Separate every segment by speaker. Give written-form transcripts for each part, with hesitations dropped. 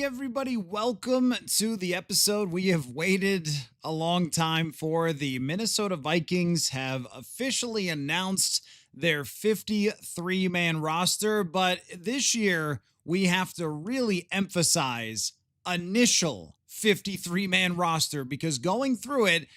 Speaker 1: Hey, everybody, welcome to the episode we have waited a long time for. The Minnesota Vikings have officially announced their 53-man roster, but this year we have to really emphasize initial 53-man roster because going through it,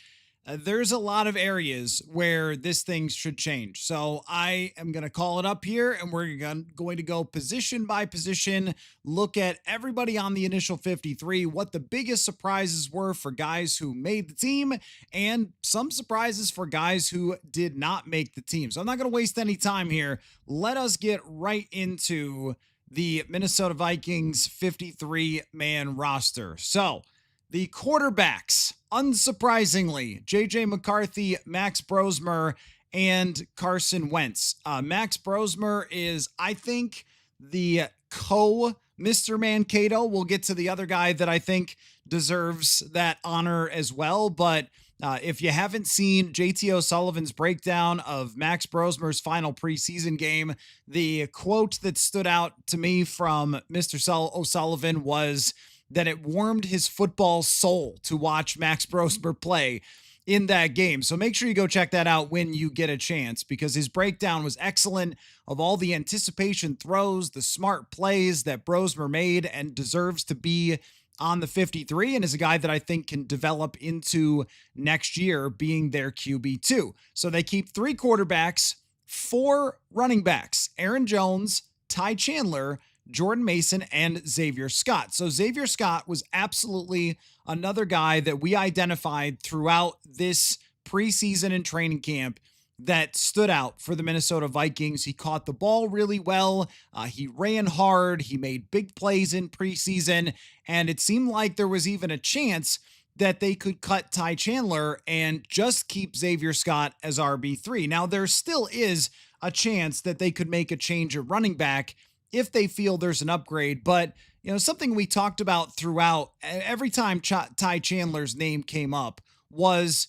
Speaker 1: there's a lot of areas where this thing should change. So I am going to call it up here and we're going to go position by position, look at everybody on the initial 53, what the biggest surprises were for guys who made the team, and some surprises for guys who did not make the team. So I'm not going to waste any time here. Let us get right into the Minnesota Vikings 53-man roster. So, the quarterbacks, unsurprisingly, J.J. McCarthy, Max Brosmer, and Carson Wentz. Max Brosmer is, I think, the Mr. Mankato. We'll get to the other guy that I think deserves that honor as well. But if you haven't seen JT O'Sullivan's breakdown of Max Brosmer's final preseason game, the quote that stood out to me from Mr. O'Sullivan was that it warmed his football soul to watch Max Brosmer play in that game. So make sure you go check that out when you get a chance, because his breakdown was excellent of all the anticipation throws, the smart plays that Brosmer made, and deserves to be on the 53, and is a guy that I think can develop into next year being their QB2. So they keep 3 quarterbacks, 4 running backs: Aaron Jones, Ty Chandler, Jordan Mason, and Xavier Scott. So Xavier Scott was absolutely another guy that we identified throughout this preseason and training camp that stood out for the Minnesota Vikings. He caught the ball really well. He ran hard. He made big plays in preseason. And it seemed like there was even a chance that they could cut Ty Chandler and just keep Xavier Scott as RB3. Now, there still is a chance that they could make a change at running back if they feel there's an upgrade. But, something we talked about throughout every time Ty Chandler's name came up was,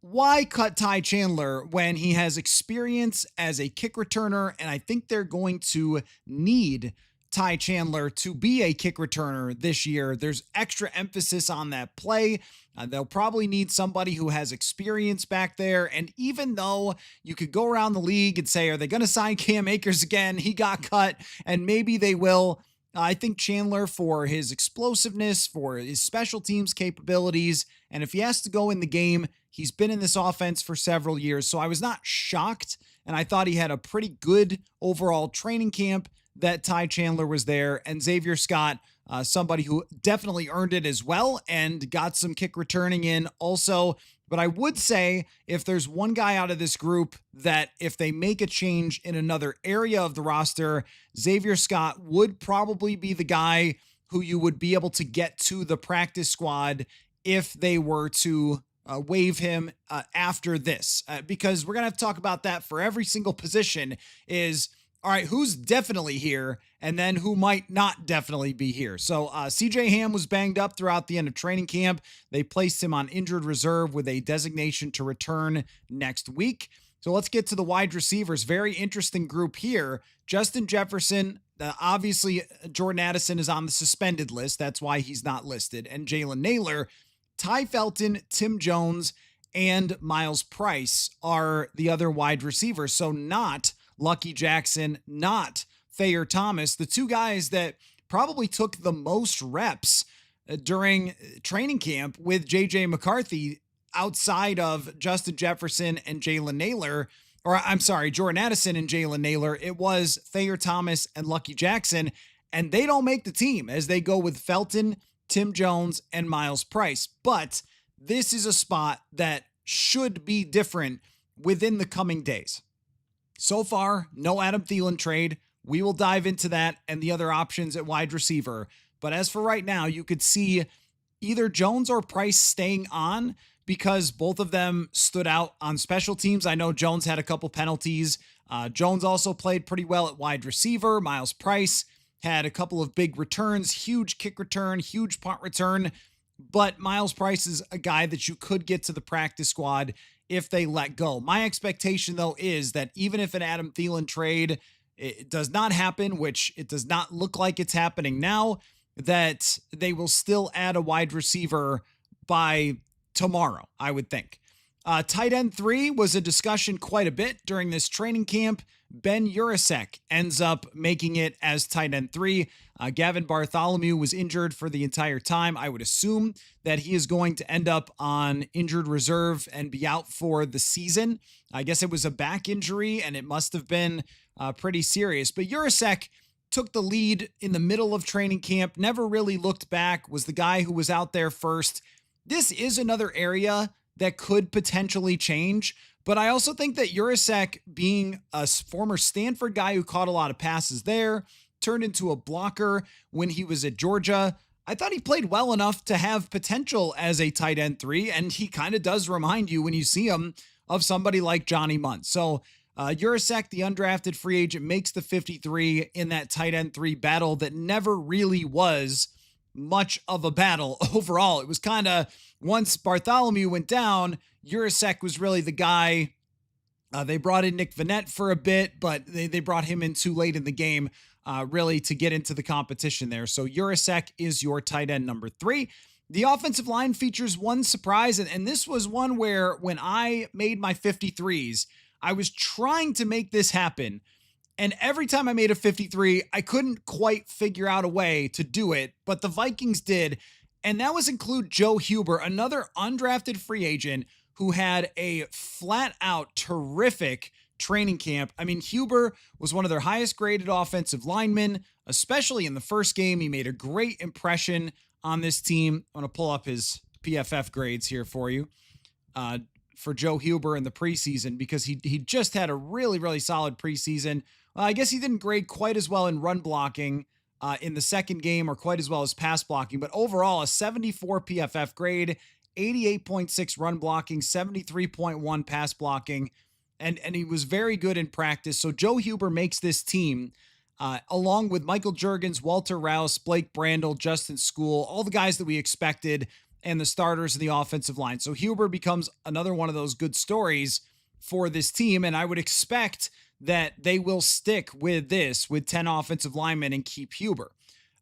Speaker 1: why cut Ty Chandler when he has experience as a kick returner? And I think they're going to need Ty Chandler to be a kick returner this year. There's extra emphasis on that play. They'll probably need somebody who has experience back there. And even though you could go around the league and say, are they going to sign Cam Akers again? He got cut, and maybe they will. I think Chandler, for his explosiveness, for his special teams capabilities, and if he has to go in the game, he's been in this offense for several years. So I was not shocked, and I thought he had a pretty good overall training camp that Ty Chandler was there. And Xavier Scott, somebody who definitely earned it as well and got some kick returning in also. But I would say, if there's one guy out of this group that if they make a change in another area of the roster, Xavier Scott would probably be the guy who you would be able to get to the practice squad if they were to waive him after this, because we're going to have to talk about that for every single position. Is, all right, who's definitely here, and then who might not definitely be here. So CJ Ham was banged up throughout the end of training camp. They placed him on injured reserve with a designation to return next week. So let's get to the wide receivers. Very interesting group here. Justin Jefferson, obviously Jordan Addison is on the suspended list. That's why he's not listed. And Jalen Naylor, Ty Felton, Tim Jones, and Miles Price are the other wide receivers. So not Lucky Jackson, not Thayer Thomas, the 2 guys that probably took the most reps during training camp with J.J. McCarthy outside of Justin Jefferson and Jalen Naylor, or I'm sorry, Jordan Addison and Jalen Naylor. It was Thayer Thomas and Lucky Jackson, and they don't make the team as they go with Felton, Tim Jones, and Miles Price. But this is a spot that should be different within the coming days. So far, no Adam Thielen trade. We will dive into that and the other options at wide receiver. But as for right now, you could see either Jones or Price staying on because both of them stood out on special teams. I know Jones had a couple penalties. Jones also played pretty well at wide receiver. Miles Price had a couple of big returns, huge kick return, huge punt return. But Miles Price is a guy that you could get to the practice squad if they let go. My expectation, though, is that even if an Adam Thielen trade it does not happen, which it does not look like it's happening now, that they will still add a wide receiver by tomorrow, I would think. Tight end 3 was a discussion quite a bit during this training camp. Ben Urasek ends up making it as tight end 3. Gavin Bartholomew was injured for the entire time. I would assume that he is going to end up on injured reserve and be out for the season. I guess it was a back injury, and it must have been pretty serious. But Urasek took the lead in the middle of training camp, never really looked back, was the guy who was out there first. This is another area that could potentially change, but I also think that Urasek, being a former Stanford guy who caught a lot of passes there, turned into a blocker when he was at Georgia, I thought he played well enough to have potential as a tight end 3, and he kind of does remind you when you see him of somebody like Johnny Munt. So Urasek, the undrafted free agent, makes the 53 in that tight end 3 battle that never really was much of a battle overall. It was kind of, once Bartholomew went down, Urasek was really the guy. They brought in Nick Vannett for a bit, but they brought him in too late in the game, really, to get into the competition there. So Urasek is your tight end number 3. The offensive line features one surprise, and this was one where when I made my 53s, I was trying to make this happen. And every time I made a 53, I couldn't quite figure out a way to do it, but the Vikings did. And that was include Joe Huber, another undrafted free agent who had a flat out terrific training camp. I mean, Huber was one of their highest graded offensive linemen, especially in the first game. He made a great impression on this team. I'm going to pull up his PFF grades here for you. For Joe Huber in the preseason, because he just had a really, really solid preseason. I guess he didn't grade quite as well in run blocking in the second game, or quite as well as pass blocking, but overall a 74 PFF grade, 88.6 run blocking, 73.1 pass blocking, and he was very good in practice. So Joe Huber makes this team, along with Michael Juergens, Walter Rouse, Blake Brandel, Justin School, all the guys that we expected, and the starters in the offensive line. So Huber becomes another one of those good stories for this team, and I would expect that they will stick with 10 offensive linemen and keep Huber.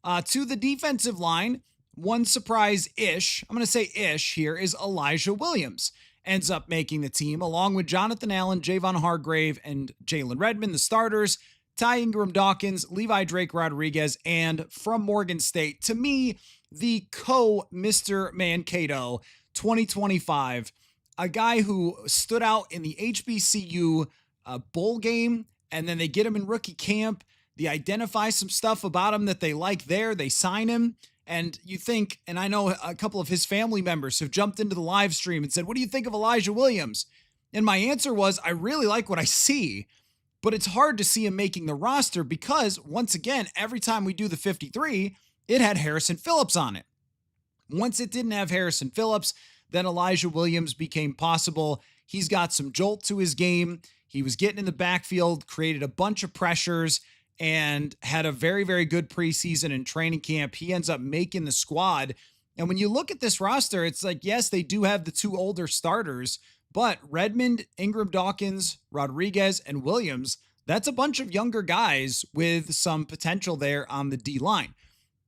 Speaker 1: To the defensive line, one surprise-ish, I'm going to say ish here, is Elijah Williams. Ends up making the team, along with Jonathan Allen, Javon Hargrave, and Jalen Redmond, the starters, Ty Ingram Dawkins, Levi Drake Rodriguez, and from Morgan State, to me, the Mr. Mankato 2025, a guy who stood out in the HBCU bowl game, and then they get him in rookie camp. They identify some stuff about him that they like there. They sign him, and you think, and I know a couple of his family members have jumped into the live stream and said, "What do you think of Elijah Williams?" And my answer was, I really like what I see, but it's hard to see him making the roster because, once again, every time we do the 53, it had Harrison Phillips on it. Once it didn't have Harrison Phillips, then Elijah Williams became possible. He's got some jolt to his game. He was getting in the backfield, created a bunch of pressures, and had a very, very good preseason and training camp. He ends up making the squad. And when you look at this roster, it's like, yes, they do have the 2 older starters, but Redmond, Ingram Dawkins, Rodriguez, and Williams, that's a bunch of younger guys with some potential there on the D-line.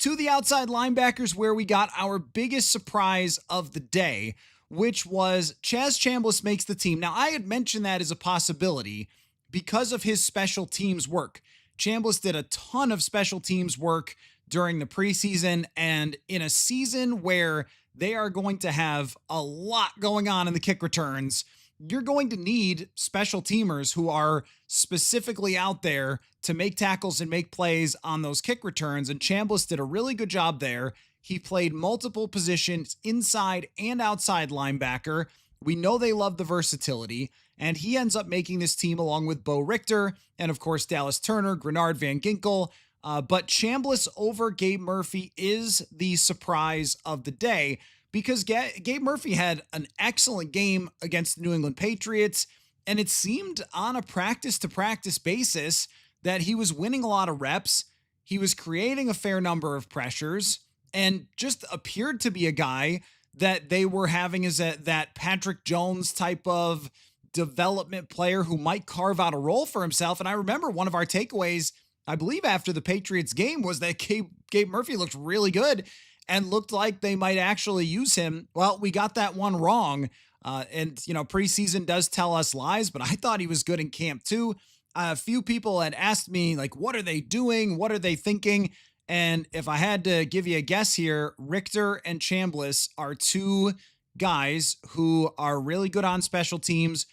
Speaker 1: To the outside linebackers, where we got our biggest surprise of the day, which was Chaz Chambliss makes the team. Now, I had mentioned that as a possibility because of his special teams work. Chambliss did a ton of special teams work during the preseason, and in a season where they are going to have a lot going on in the kick returns, you're going to need special teamers who are specifically out there to make tackles and make plays on those kick returns, and Chambliss did a really good job there. He played multiple positions, inside and outside linebacker. We know they love the versatility, and he ends up making this team along with Bo Richter and, of course, Dallas Turner, Grenard Van Ginkel. But Chambliss over Gabe Murphy is the surprise of the day, because Gabe Murphy had an excellent game against the New England Patriots, and it seemed on a practice-to-practice basis that he was winning a lot of reps. He was creating a fair number of pressures, and just appeared to be a guy that they were having as that Patrick Jones type of development player who might carve out a role for himself. And I remember one of our takeaways I believe after the Patriots game was that Gabe Murphy looked really good and looked like they might actually use him. Well, we got that one wrong. Preseason does tell us lies, but I thought he was good in camp too. A few people had asked me, like, what are they doing? What are they thinking? And if I had to give you a guess here, Richter and Chambliss are two guys who are really good on special teams.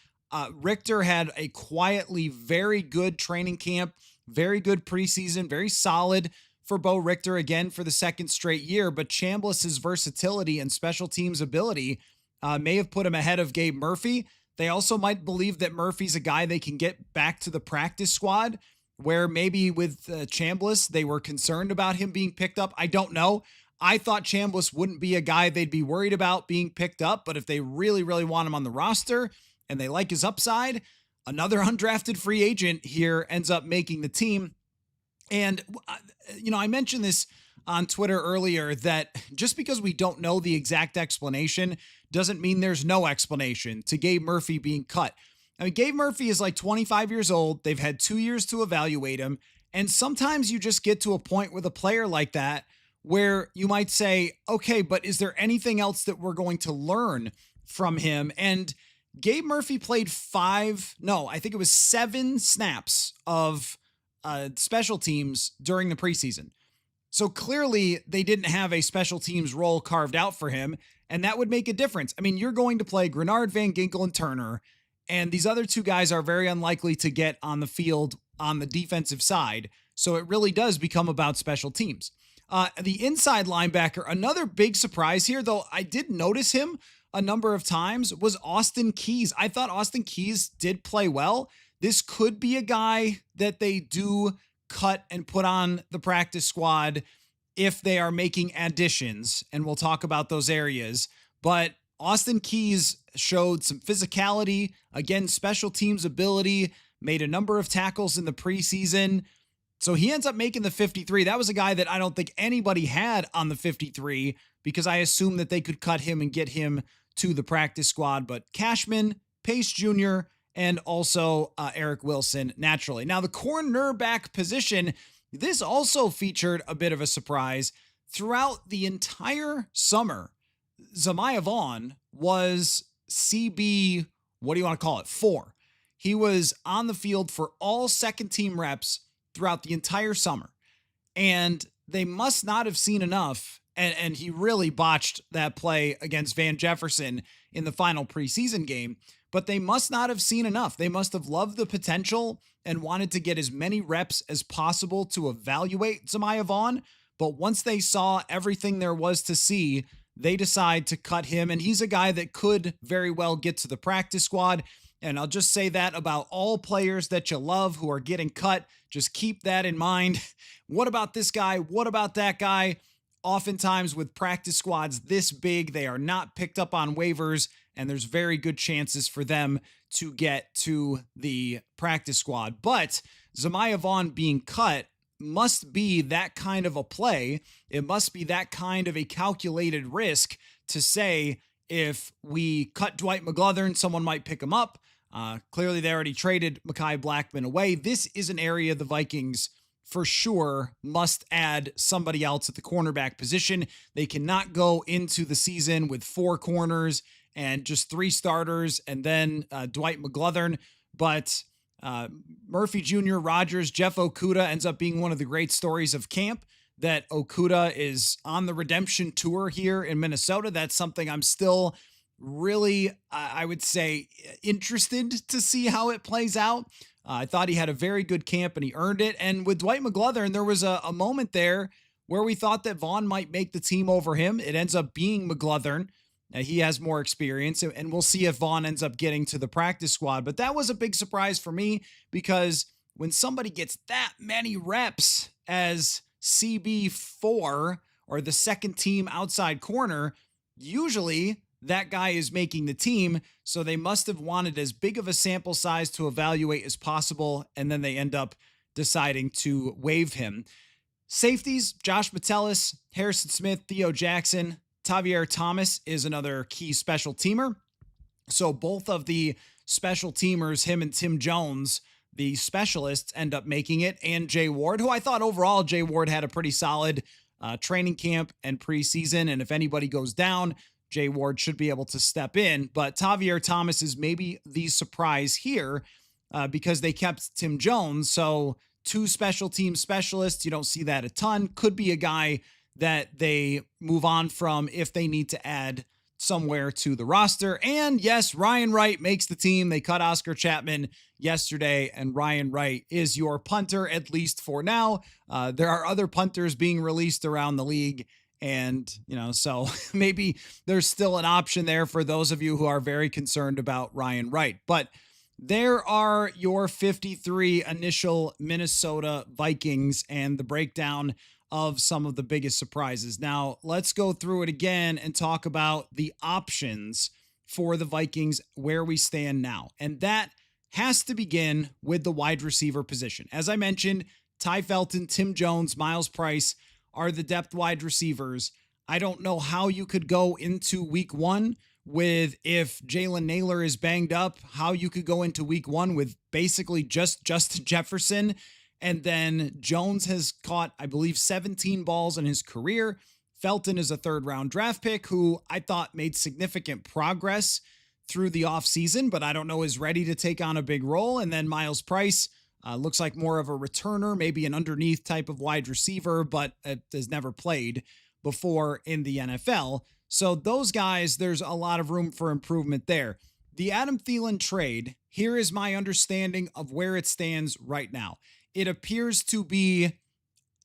Speaker 1: Richter had a quietly very good training camp, very good preseason, very solid for Bo Richter again for the second straight year. But Chambliss's versatility and special teams ability may have put him ahead of Gabe Murphy. They also might believe that Murphy's a guy they can get back to the practice squad, where maybe with Chambliss, they were concerned about him being picked up. I don't know. I thought Chambliss wouldn't be a guy they'd be worried about being picked up, but if they really, really want him on the roster and they like his upside, another undrafted free agent here ends up making the team. And, I mentioned this on Twitter earlier that just because we don't know the exact explanation doesn't mean there's no explanation to Gabe Murphy being cut. I mean, Gabe Murphy is like 25 years old. They've had 2 years to evaluate him. And sometimes you just get to a point with a player like that where you might say, okay, but is there anything else that we're going to learn from him? And Gabe Murphy played 7 snaps of special teams during the preseason. So clearly they didn't have a special teams role carved out for him, and that would make a difference. I mean, you're going to play Grenard, Van Ginkel, and Turner, and these other two guys are very unlikely to get on the field on the defensive side. So it really does become about special teams. The inside linebacker, another big surprise here, though I did notice him a number of times, was Austin Keys. I thought Austin Keys did play well. This could be a guy that they do cut and put on the practice squad if they are making additions, and we'll talk about those areas. But Austin Keys showed some physicality, again, special teams ability, made a number of tackles in the preseason. So he ends up making the 53. That was a guy that I don't think anybody had on the 53 because I assumed that they could cut him and get him to the practice squad. But Cashman, Pace Jr., and also Eric Wilson, naturally. Now, the cornerback position, this also featured a bit of a surprise. Throughout the entire summer, Zamiah Vaughn was CB, what do you want to call it, 4. He was on the field for all second-team reps throughout the entire summer. And they must not have seen enough, and he really botched that play against Van Jefferson in the final preseason game, but they must not have seen enough. They must have loved the potential and wanted to get as many reps as possible to evaluate Zamiah Vaughn. But once they saw everything there was to see, they decide to cut him. And he's a guy that could very well get to the practice squad. And I'll just say that about all players that you love who are getting cut. Just keep that in mind. What about this guy? What about that guy? Oftentimes with practice squads this big, they are not picked up on waivers, and there's very good chances for them to get to the practice squad. But Zamiah Vaughn being cut must be that kind of a play. It must be that kind of a calculated risk to say, if we cut Dwight McGlothern, someone might pick him up. Clearly, they already traded Mekhi Blackman away. This is an area the Vikings for sure must add somebody else at the cornerback position. They cannot go into the season with 4 corners and just 3 starters and then Dwight McGlothern. But Murphy Jr., Rogers, Jeff Okudah ends up being one of the great stories of camp, that Okudah is on the redemption tour here in Minnesota. That's something I'm still really, I would say, interested to see how it plays out. I thought he had a very good camp and he earned it. And with Dwight McGlothern, there was a moment there where we thought that Vaughn might make the team over him. It ends up being McGlothern. He has more experience, and we'll see if Vaughn ends up getting to the practice squad. But that was a big surprise for me, because when somebody gets that many reps as CB4 or the second team outside corner, usually that guy is making the team. So they must have wanted as big of a sample size to evaluate as possible, and then they end up deciding to waive him. Safeties, Josh Metellus, Harrison Smith, Theo Jackson, Tavier Thomas is another key special teamer. So both of the special teamers, him and Tim Jones, the specialists end up making it, and Jay Ward, who I thought overall Jay Ward had a pretty solid training camp and preseason. And if anybody goes down, Jay Ward should be able to step in. But Tavier Thomas is maybe the surprise here because they kept Tim Jones. So two special team specialists, you don't see that a ton. Could be a guy that they move on from if they need to add somewhere to the roster. And yes, Ryan Wright makes the team. They cut Oscar Chapman yesterday, and Ryan Wright is your punter, at least for now. There are other punters being released around the league. And, so maybe there's still an option there for those of you who are very concerned about Ryan Wright. But there are your 53 initial Minnesota Vikings and the breakdown of some of the biggest surprises. Now, let's go through it again and talk about the options for the Vikings, where we stand now. And that has to begin with the wide receiver position. As I mentioned, Ty Felton, Tim Jones, Miles Price are the depth wide receivers. I don't know how you could go into week one with, if Jalen Naylor is banged up, how you could go into week one with basically just Justin Jefferson. And then Jones has caught, I believe, 17 balls in his career. Felton is a third-round draft pick who I thought made significant progress through the offseason, but I don't know is ready to take on a big role. And then Miles Price looks like more of a returner, maybe an underneath type of wide receiver, but has never played before in the NFL. So those guys, there's a lot of room for improvement there. The Adam Thielen trade, here is my understanding of where it stands right now. It appears to be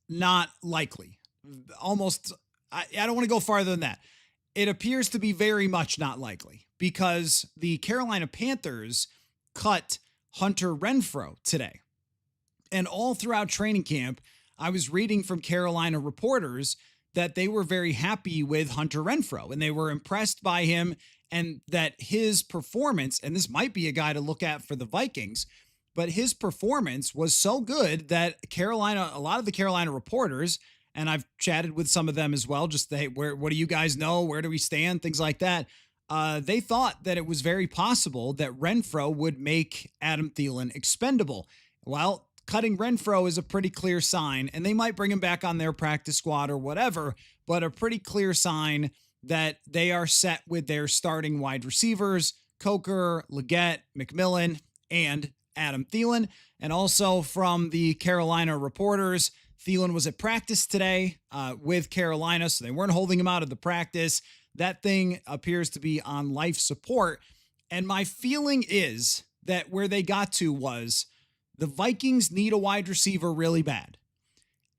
Speaker 1: not likely. Almost, I don't want to go farther than that. It appears to be very much not likely because the Carolina Panthers cut Hunter Renfrow today. And all throughout training camp, I was reading from Carolina reporters that they were very happy with Hunter Renfrow and they were impressed by him, and that his performance, and this might be a guy to look at for the Vikings, but his performance was so good that Carolina, a lot of the Carolina reporters, and I've chatted with some of them as well, just hey, what do you guys know? Where do we stand? Things like that. They thought that it was very possible that Renfrow would make Adam Thielen expendable. Well, cutting Renfrow is a pretty clear sign, and they might bring him back on their practice squad or whatever, but a pretty clear sign that they are set with their starting wide receivers, Coker, Leggett, McMillan, and Adam Thielen. And also from the Carolina reporters, Thielen was at practice today with Carolina, so they weren't holding him out of the practice. That thing appears to be on life support. And my feeling is that where they got to was the Vikings need a wide receiver really bad.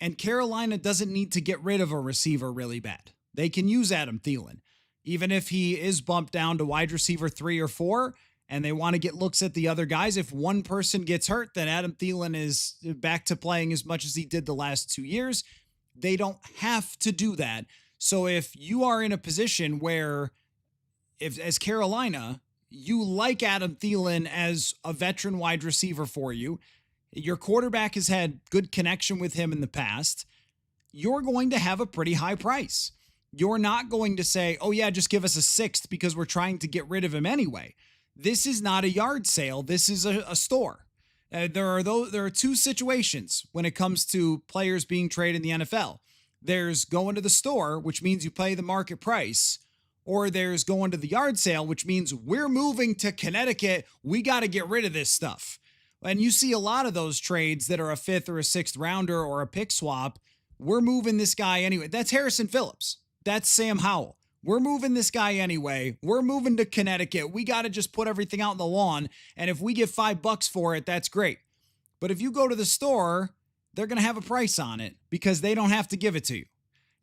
Speaker 1: And Carolina doesn't need to get rid of a receiver really bad. They can use Adam Thielen. Even if he is bumped down to wide receiver 3 or 4, and they want to get looks at the other guys, if one person gets hurt, then Adam Thielen is back to playing as much as he did the last 2 years. They don't have to do that. So if you are in a position where, if as Carolina, you like Adam Thielen as a veteran wide receiver for you, your quarterback has had good connection with him in the past, you're going to have a pretty high price. You're not going to say, oh yeah, just give us a 6th because we're trying to get rid of him anyway. This is not a yard sale. This is a store. There are two situations when it comes to players being traded in the NFL. There's going to the store, which means you pay the market price, or there's going to the yard sale, which means we're moving to Connecticut. We got to get rid of this stuff. And you see a lot of those trades that are a 5th or a 6th rounder or a pick swap. We're moving this guy anyway. That's Harrison Phillips. That's Sam Howell. We're moving this guy anyway. We're moving to Connecticut. We got to just put everything out on the lawn. And if we get $5 for it, that's great. But if you go to the store, they're going to have a price on it because they don't have to give it to you.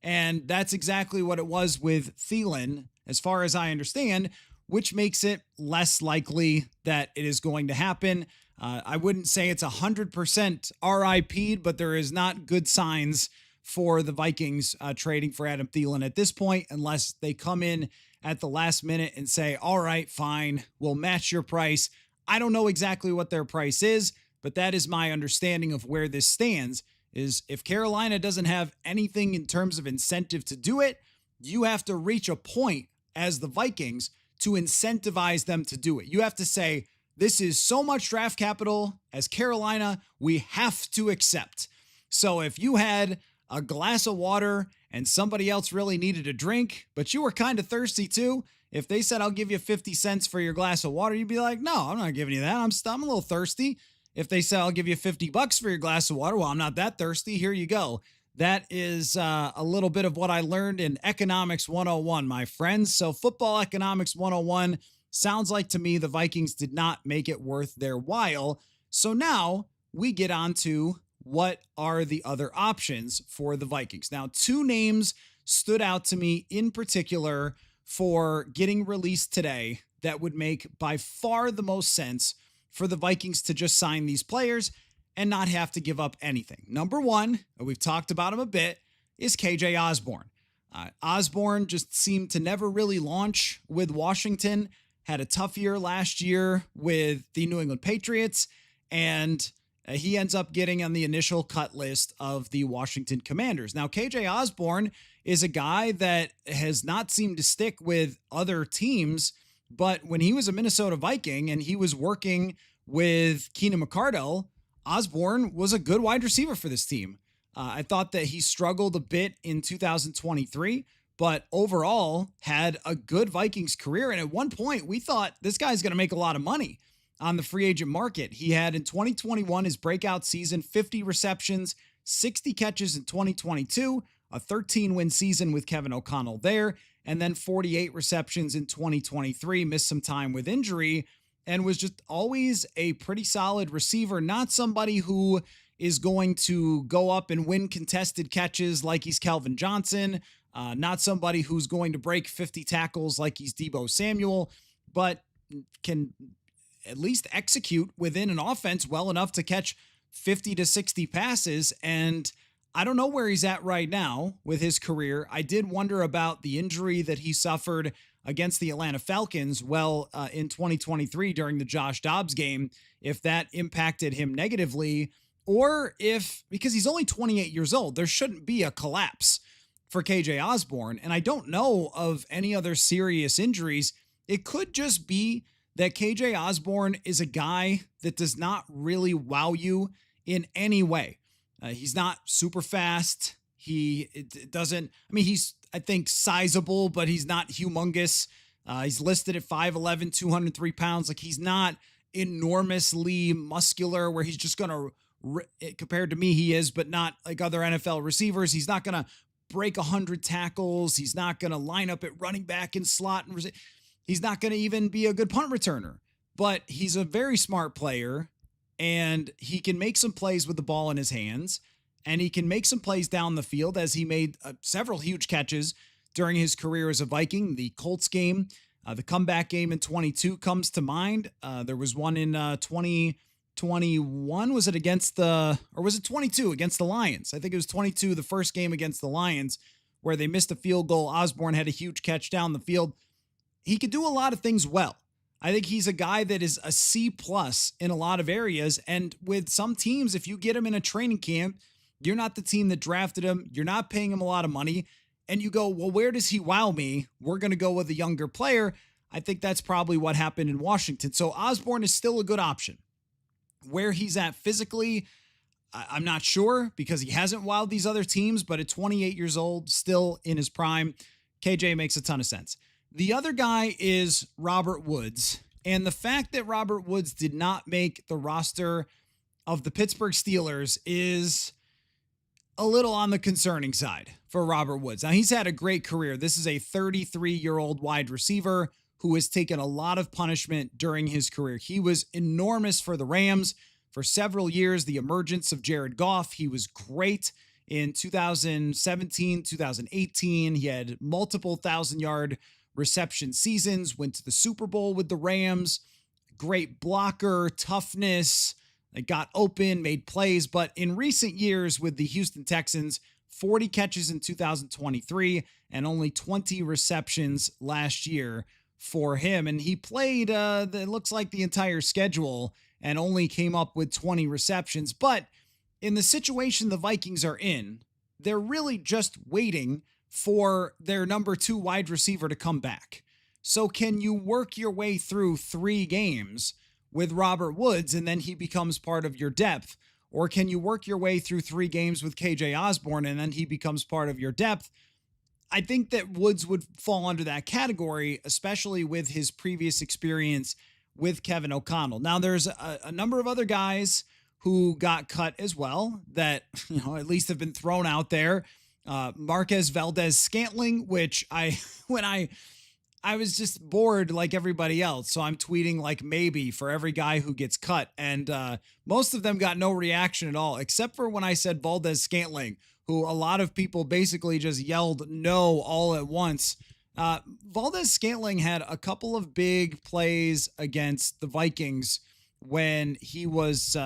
Speaker 1: And that's exactly what it was with Thielen, as far as I understand, which makes it less likely that it is going to happen. I wouldn't say it's 100% RIP'd, but there is not good signs for the Vikings trading for Adam Thielen at this point, unless they come in at the last minute and say, all right, fine, we'll match your price. I don't know exactly what their price is, but that is my understanding of where this stands, is if Carolina doesn't have anything in terms of incentive to do it, you have to reach a point as the Vikings to incentivize them to do it. You have to say, This is so much draft capital as Carolina we have to accept. So if you had a glass of water and somebody else really needed a drink, but you were kind of thirsty too, if they said, I'll give you 50 cents for your glass of water, you'd be like, no, I'm not giving you that. I'm a little thirsty. If they say, I'll give you 50 bucks for your glass of water, well, I'm not that thirsty. Here you go. That is a little bit of what I learned in Economics 101, my friends. So Football Economics 101 sounds like to me the Vikings did not make it worth their while. So now we get on to what are the other options for the Vikings. Now, two names stood out to me in particular for getting released today that would make by far the most sense for the Vikings to just sign these players and not have to give up anything. Number one, and we've talked about him a bit, is KJ Osborne. Osborne just seemed to never really launch with Washington, had a tough year last year with the New England Patriots, and he ends up getting on the initial cut list of the Washington Commanders. Now, KJ Osborne is a guy that has not seemed to stick with other teams, but when he was a Minnesota Viking and he was working with Keenan McCardell, Osborne was a good wide receiver for this team. I thought that he struggled a bit in 2023, but overall had a good Vikings career. And at one point, we thought this guy's going to make a lot of money on the free agent market. He had in 2021, his breakout season, 50 receptions, 60 catches in 2022, a 13-win season with Kevin O'Connell there, and then 48 receptions in 2023, missed some time with injury, and was just always a pretty solid receiver, not somebody who is going to go up and win contested catches like he's Kelvin Johnson, not somebody who's going to break 50 tackles like he's Deebo Samuel, but can at least execute within an offense well enough to catch 50 to 60 passes. And I don't know where he's at right now with his career. I did wonder about the injury that he suffered against the Atlanta Falcons, in 2023 during the Josh Dobbs game, if that impacted him negatively, or if, because he's only 28 years old, there shouldn't be a collapse for KJ Osborne. And I don't know of any other serious injuries. It could just be that KJ Osborne is a guy that does not really wow you in any way. He's not super fast. He's, I think, sizable, but he's not humongous. He's listed at 5'11", 203 pounds. Like, he's not enormously muscular where he's just going to, compared to me, he is, but not like other NFL receivers. He's not going to break 100 tackles. He's not going to line up at running back and slot. He's not going to even be a good punt returner, but he's a very smart player, and he can make some plays with the ball in his hands, and he can make some plays down the field, as he made several huge catches during his career as a Viking. The Colts game, the comeback game in 22 comes to mind. There was one in 2021. Was it was it 22 against the Lions? I think it was 22, the first game against the Lions, where they missed a field goal. Osborne had a huge catch down the field. He could do a lot of things well. I think he's a guy that is a C+ in a lot of areas. And with some teams, if you get him in a training camp, you're not the team that drafted him, you're not paying him a lot of money, and you go, well, where does he wow me? We're going to go with a younger player. I think that's probably what happened in Washington. So Osborne is still a good option. Where he's at physically, I'm not sure, because he hasn't wowed these other teams, but at 28 years old, still in his prime, KJ makes a ton of sense. The other guy is Robert Woods. And the fact that Robert Woods did not make the roster of the Pittsburgh Steelers is a little on the concerning side for Robert Woods. Now, he's had a great career. This is a 33-year-old wide receiver who has taken a lot of punishment during his career. He was enormous for the Rams for several years. The emergence of Jared Goff, he was great in 2017, 2018. He had multiple 1,000-yard reception seasons, went to the Super Bowl with the Rams, great blocker, toughness, they got open, made plays. But in recent years with the Houston Texans, 40 catches in 2023 and only 20 receptions last year for him. And he played, it looks like the entire schedule and only came up with 20 receptions. But in the situation the Vikings are in, they're really just waiting for their number 2 wide receiver to come back. So can you work your way through 3 games with Robert Woods and then he becomes part of your depth? Or can you work your way through 3 games with KJ Osborne and then he becomes part of your depth? I think that Woods would fall under that category, especially with his previous experience with Kevin O'Connell. Now, there's a number of other guys who got cut as well that, at least have been thrown out there. Marquez Valdez-Scantling, which when I was just bored like everybody else. So I'm tweeting like maybe for every guy who gets cut. And most of them got no reaction at all, except for when I said Valdez-Scantling, who a lot of people basically just yelled no all at once. Valdez-Scantling had a couple of big plays against the Vikings when he was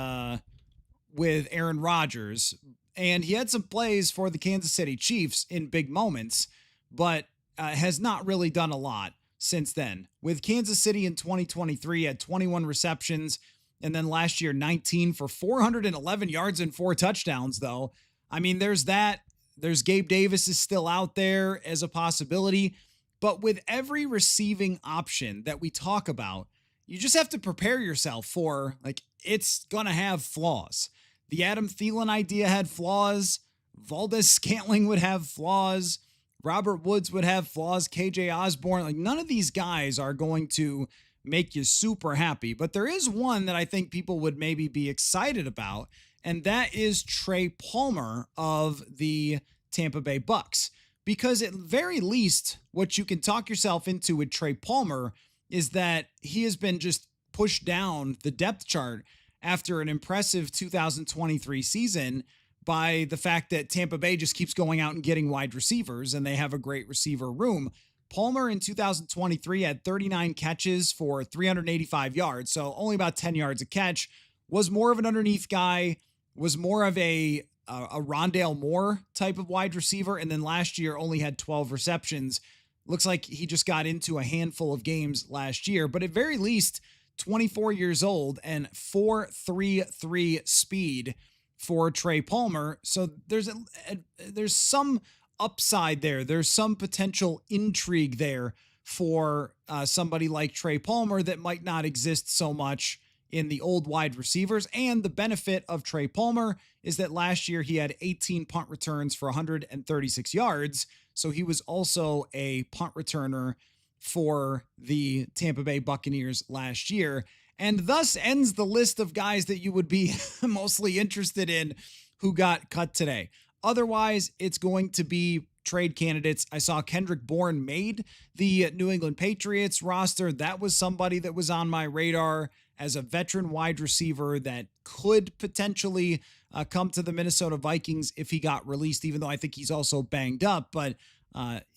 Speaker 1: with Aaron Rodgers. And he had some plays for the Kansas City Chiefs in big moments, but has not really done a lot since then. With Kansas City in 2023, had 21 receptions, and then last year 19 for 411 yards and 4 touchdowns, though. I mean, there's that. There's Gabe Davis is still out there as a possibility. But with every receiving option that we talk about, you just have to prepare yourself for, like, it's going to have flaws. The Adam Thielen idea had flaws. Valdez-Scantling would have flaws. Robert Woods would have flaws. KJ Osborne, like, none of these guys are going to make you super happy. But there is one that I think people would maybe be excited about, and that is Trey Palmer of the Tampa Bay Bucks. Because at very least, what you can talk yourself into with Trey Palmer is that he has been just pushed down the depth chart after an impressive 2023 season by the fact that Tampa Bay just keeps going out and getting wide receivers, and they have a great receiver room. Palmer in 2023 had 39 catches for 385 yards, so only about 10 yards a catch, was more of an underneath guy, was more of a Rondale Moore type of wide receiver, and then last year only had 12 receptions. Looks like he just got into a handful of games last year, but at very least 24 years old and 4.33 speed for Trey Palmer. So there's some upside there. There's some potential intrigue there for somebody like Trey Palmer that might not exist so much in the old wide receivers. And the benefit of Trey Palmer is that last year he had 18 punt returns for 136 yards. So he was also a punt returner for the Tampa Bay Buccaneers last year. And thus ends the list of guys that you would be mostly interested in who got cut today. Otherwise, it's going to be trade candidates. I saw Kendrick Bourne made the New England Patriots roster. That was somebody that was on my radar as a veteran wide receiver that could potentially come to the Minnesota Vikings if he got released, even though I think he's also banged up. But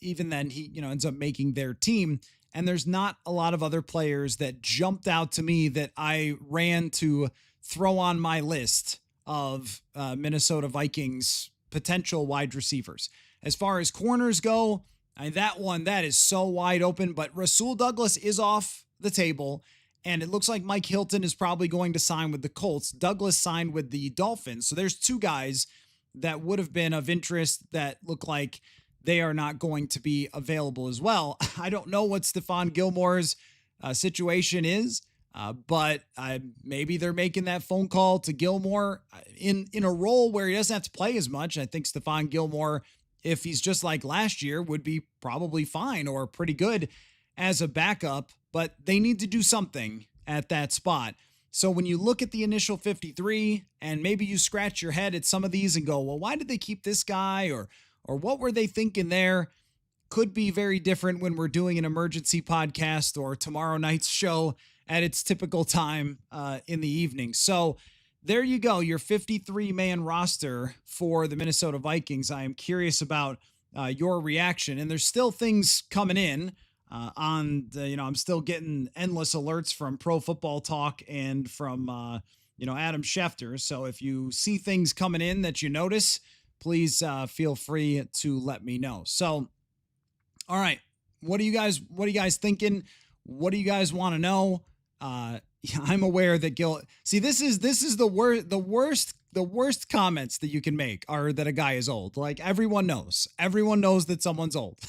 Speaker 1: even then, he ends up making their team. And there's not a lot of other players that jumped out to me that I ran to throw on my list of Minnesota Vikings potential wide receivers. As far as corners go, that is so wide open, but Rasul Douglas is off the table, and it looks like Mike Hilton is probably going to sign with the Colts. Douglas signed with the Dolphins. So there's 2 guys that would have been of interest that look like they are not going to be available as well. I don't know what Stephon Gilmore's situation is, but maybe they're making that phone call to Gilmore in a role where he doesn't have to play as much. I think Stephon Gilmore, if he's just like last year, would be probably fine or pretty good as a backup, but they need to do something at that spot. So when you look at the initial 53 and maybe you scratch your head at some of these and go, well, why did they keep this guy? Or what were they thinking there? Could be very different when we're doing an emergency podcast or tomorrow night's show at its typical time in the evening. So there you go, your 53-man roster for the Minnesota Vikings. I am curious about your reaction, and there's still things coming in I'm still getting endless alerts from Pro Football Talk and from Adam Schefter. So if you see things coming in that you notice, please feel free to let me know. So, all right, what are you guys thinking? What do you guys want to know? I'm aware that this is the worst comments that you can make are that a guy is old. Like everyone knows that someone's old.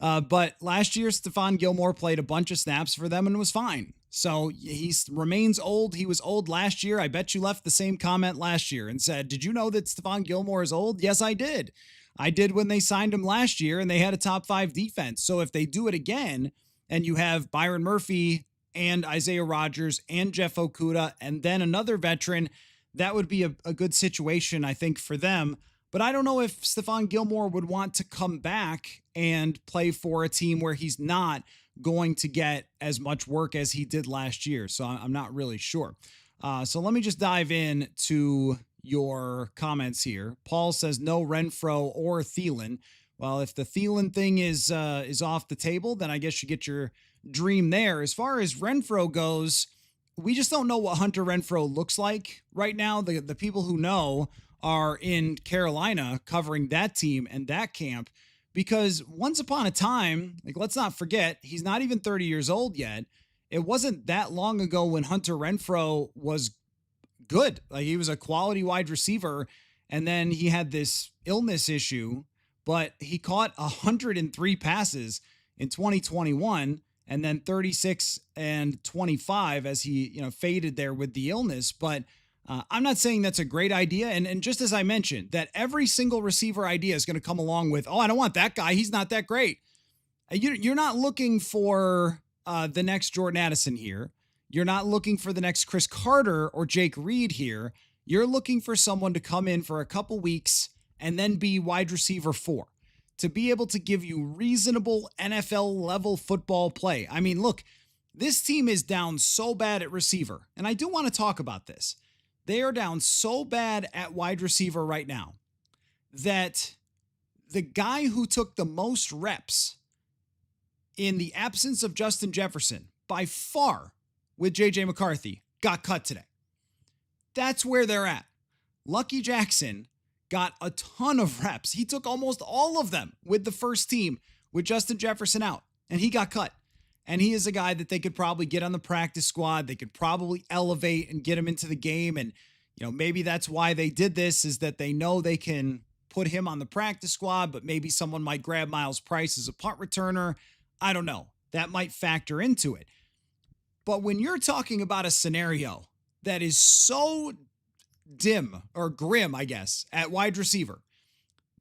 Speaker 1: But last year, Stephon Gilmore played a bunch of snaps for them and was fine. So he remains old. He was old last year. I bet you left the same comment last year and said, "Did you know that Stephon Gilmore is old?" Yes, I did. I did when they signed him last year and they had a top 5 defense. So if they do it again and you have Byron Murphy and Isaiah Rodgers and Jeff Okudah and then another veteran, that would be a good situation, I think, for them. But I don't know if Stephon Gilmore would want to come back and play for a team where he's not going to get as much work as he did last year. So I'm not really sure. So let me just dive in to your comments here. Paul says no Renfro or Thielen. Well, if the Thielen thing is off the table, then I guess you get your dream there. As far as Renfro goes, we just don't know what Hunter Renfro looks like right now. The people who know are in Carolina covering that team and that camp, because once upon a time, like, let's not forget, he's not even 30 years old yet. It wasn't that long ago when Hunter Renfro was good. Like, he was a quality wide receiver, and then he had this illness issue, but he caught 103 passes in 2021 and then 36 and 25 as he, faded there with the illness. But I'm not saying that's a great idea. And just as I mentioned, that every single receiver idea is going to come along with, oh, I don't want that guy. He's not that great. You're not looking for the next Jordan Addison here. You're not looking for the next Chris Carter or Jake Reed here. You're looking for someone to come in for a couple weeks and then be wide receiver 4, to be able to give you reasonable NFL level football play. I mean, look, this team is down so bad at receiver, and I do want to talk about this. They are down so bad at wide receiver right now that the guy who took the most reps in the absence of Justin Jefferson, by far, with J.J. McCarthy, got cut today. That's where they're at. Lucky Jackson got a ton of reps. He took almost all of them with the first team with Justin Jefferson out, and he got cut. And he is a guy that they could probably get on the practice squad. They could probably elevate and get him into the game. And, maybe that's why they did this, is that they know they can put him on the practice squad, but maybe someone might grab Miles Price as a punt returner. I don't know. That might factor into it. But when you're talking about a scenario that is so dim or grim, I guess, at wide receiver,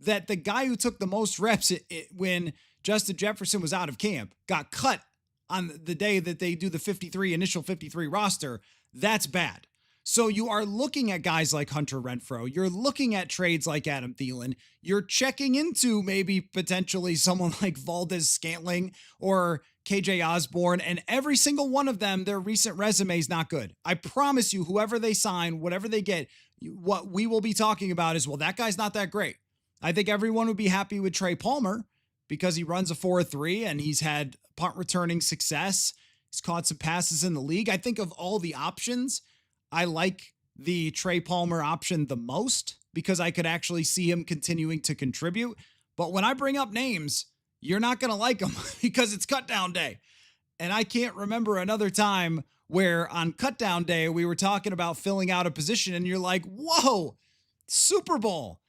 Speaker 1: that the guy who took the most reps when Justin Jefferson was out of camp got cut on the day that they do the initial 53 roster, that's bad. So you are looking at guys like Hunter Renfro. You're looking at trades like Adam Thielen. You're checking into maybe potentially someone like Valdez Scantling or KJ Osborne, and every single one of them, their recent resume is not good. I promise you, whoever they sign, whatever they get, what we will be talking about is, well, that guy's not that great. I think everyone would be happy with Trey Palmer because he runs a 4.3 and he's had punt returning success. He's caught some passes in the league. I think of all the options, I like the Trey Palmer option the most because I could actually see him continuing to contribute. But when I bring up names, you're not going to like them because it's cut down day. And I can't remember another time where on cut down day, we were talking about filling out a position and you're like, whoa, Super Bowl.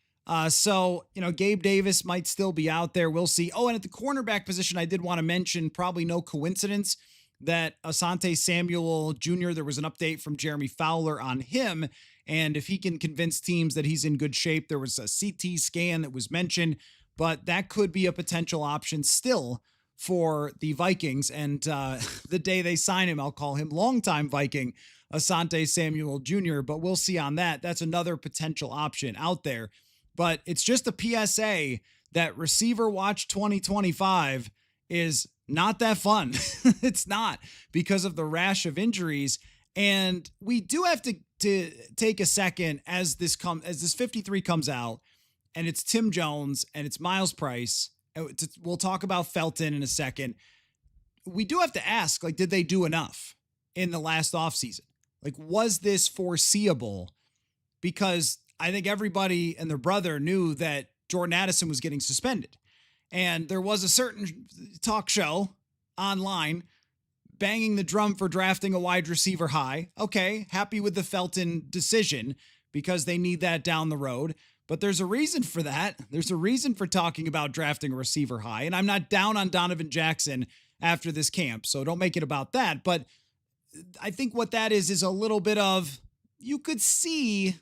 Speaker 1: So, Gabe Davis might still be out there. We'll see. Oh, and at the cornerback position, I did want to mention, probably no coincidence, that Asante Samuel Jr., there was an update from Jeremy Fowler on him. And if he can convince teams that he's in good shape, there was a CT scan that was mentioned, but that could be a potential option still for the Vikings. And the day they sign him, I'll call him longtime Viking Asante Samuel Jr., but we'll see on that. That's another potential option out there. But it's just a PSA that Receiver Watch 2025 is not that fun. It's not, because of the rash of injuries. And we do have to take a second as this 53 comes out, and it's Tim Jones and it's Miles Price. We'll talk about Felton in a second. We do have to ask, did they do enough in the last offseason? Was this foreseeable? Because I think everybody and their brother knew that Jordan Addison was getting suspended. And there was a certain talk show online banging the drum for drafting a wide receiver high. Okay, happy with the Felton decision because they need that down the road. But there's a reason for that. There's a reason for talking about drafting a receiver high. And I'm not down on Donovan Jackson after this camp, so don't make it about that. But I think what that is a little bit of, you could see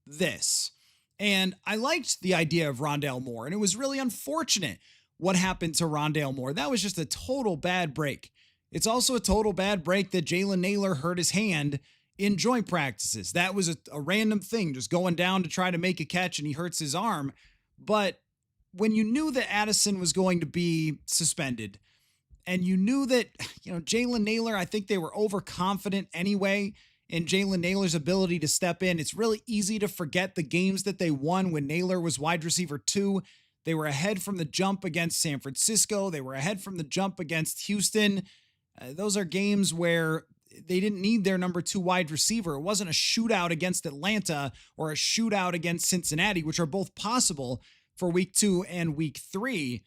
Speaker 1: this. And I liked the idea of Rondale Moore, and it was really unfortunate what happened to Rondale Moore. That was just a total bad break. It's also a total bad break that Jalen Naylor hurt his hand in joint practices. That was a random thing, just going down to try to make a catch, and he hurts his arm. But when you knew that Addison was going to be suspended, and you knew that, Jalen Naylor, I think they were overconfident anyway in Jalen Naylor's ability to step in. It's really easy to forget the games that they won when Naylor was wide receiver 2. They were ahead from the jump against San Francisco. They were ahead from the jump against Houston. Those are games where they didn't need their number 2 wide receiver. It wasn't a shootout against Atlanta or a shootout against Cincinnati, which are both possible for week 2 and week 3.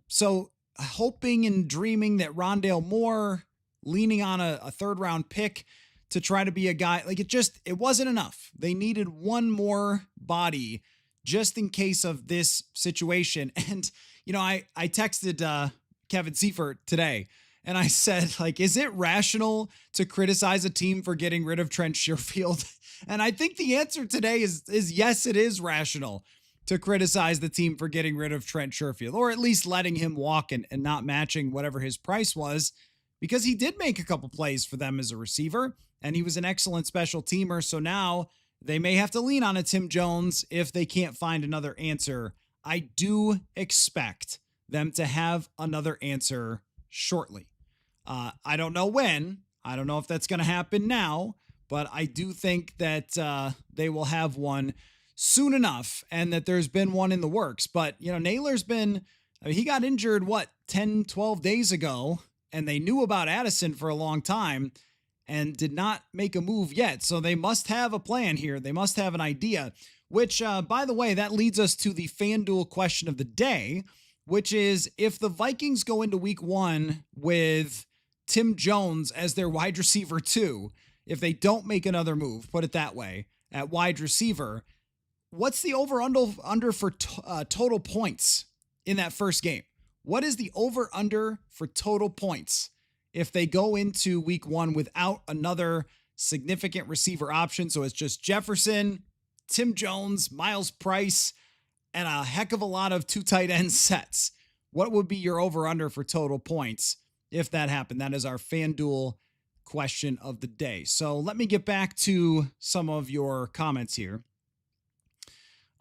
Speaker 1: So hoping and dreaming that Rondale Moore, leaning on a third round pick to try to be a guy, like it wasn't enough. They needed one more body just in case of this situation. And, I texted Kevin Seifert today, and I said, is it rational to criticize a team for getting rid of Trent Sherfield? And I think the answer today is yes, it is rational to criticize the team for getting rid of Trent Sherfield, or at least letting him walk and not matching whatever his price was, because he did make a couple plays for them as a receiver, and he was an excellent special teamer. So now they may have to lean on a Tim Jones if they can't find another answer. I do expect them to have another answer shortly. I don't know when. I don't know if that's going to happen now, but I do think that they will have one soon enough, and that there's been one in the works. But, Naylor's he got injured, 10, 12 days ago, and they knew about Addison for a long time and did not make a move yet. So they must have a plan here. They must have an idea, which, by the way, that leads us to the FanDuel question of the day, which is, if the Vikings go into week 1 with Tim Jones as their wide receiver 2, if they don't make another move, put it that way, at wide receiver, what's the over-under for total points in that first game? What is the over-under for total points if they go into week 1 without another significant receiver option? So it's just Jefferson, Tim Jones, Miles Price, and a heck of a lot of 2 tight end sets. What would be your over-under for total points if that happened? That is our FanDuel question of the day. So let me get back to some of your comments here.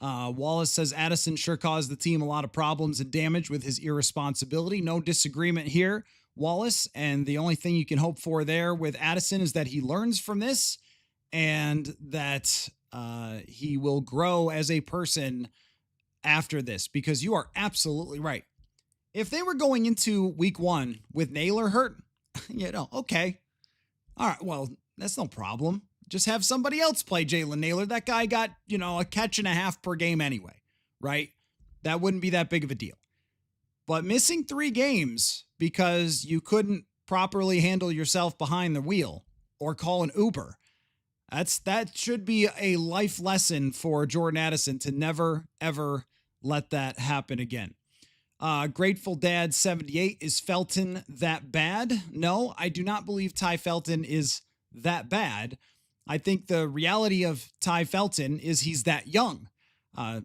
Speaker 1: Wallace says Addison sure caused the team a lot of problems and damage with his irresponsibility. No disagreement here, Wallace. And the only thing you can hope for there with Addison is that he learns from this and that he will grow as a person after this, because you are absolutely right. If they were going into week 1 with Naylor hurt, okay. All right, well, that's no problem. Just have somebody else play Jalen Naylor. That guy got, a catch and a half per game anyway, right? That wouldn't be that big of a deal. But missing 3 games because you couldn't properly handle yourself behind the wheel or call an Uber, that should be a life lesson for Jordan Addison to never, ever let that happen again. Grateful Dad 78, is Felton that bad? No, I do not believe Ty Felton is that bad. I think the reality of Ty Felton is he's that young.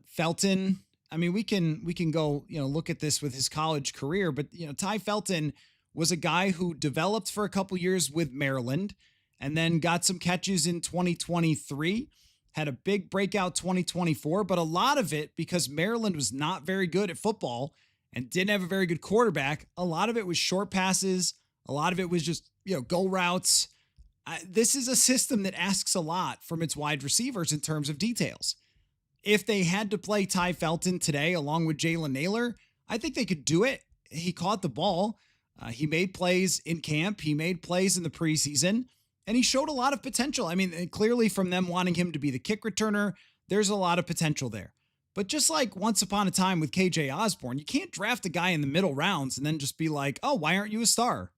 Speaker 1: Felton, we can go, look at this with his college career, but, Ty Felton was a guy who developed for a couple years with Maryland and then got some catches in 2023, had a big breakout 2024, but a lot of it because Maryland was not very good at football and didn't have a very good quarterback. A lot of it was short passes. A lot of it was just, go routes. This is a system that asks a lot from its wide receivers in terms of details. If they had to play Ty Felton today along with Jalen Naylor, I think they could do it. He caught the ball. He made plays in camp. He made plays in the preseason, and he showed a lot of potential. Clearly from them wanting him to be the kick returner, there's a lot of potential there. But just like once upon a time with KJ Osborne, you can't draft a guy in the middle rounds and then just be like, oh, why aren't you a star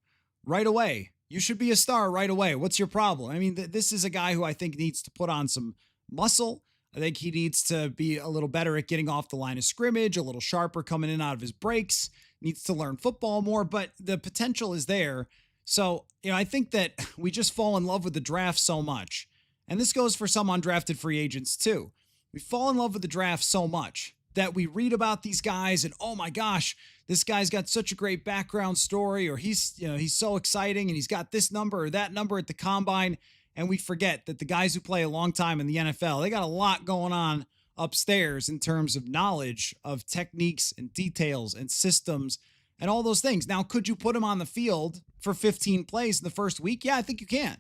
Speaker 1: right away? You should be a star right away. What's your problem? This is a guy who I think needs to put on some muscle. I think he needs to be a little better at getting off the line of scrimmage, a little sharper coming in out of his breaks, needs to learn football more, but the potential is there. So, I think that we just fall in love with the draft so much. And this goes for some undrafted free agents too. We fall in love with the draft so much that we read about these guys and, oh my gosh, this guy's got such a great background story, or he's so exciting and he's got this number or that number at the combine. And we forget that the guys who play a long time in the NFL, they got a lot going on upstairs in terms of knowledge of techniques and details and systems and all those things. Now, could you put him on the field for 15 plays in the first week? Yeah, I think you can.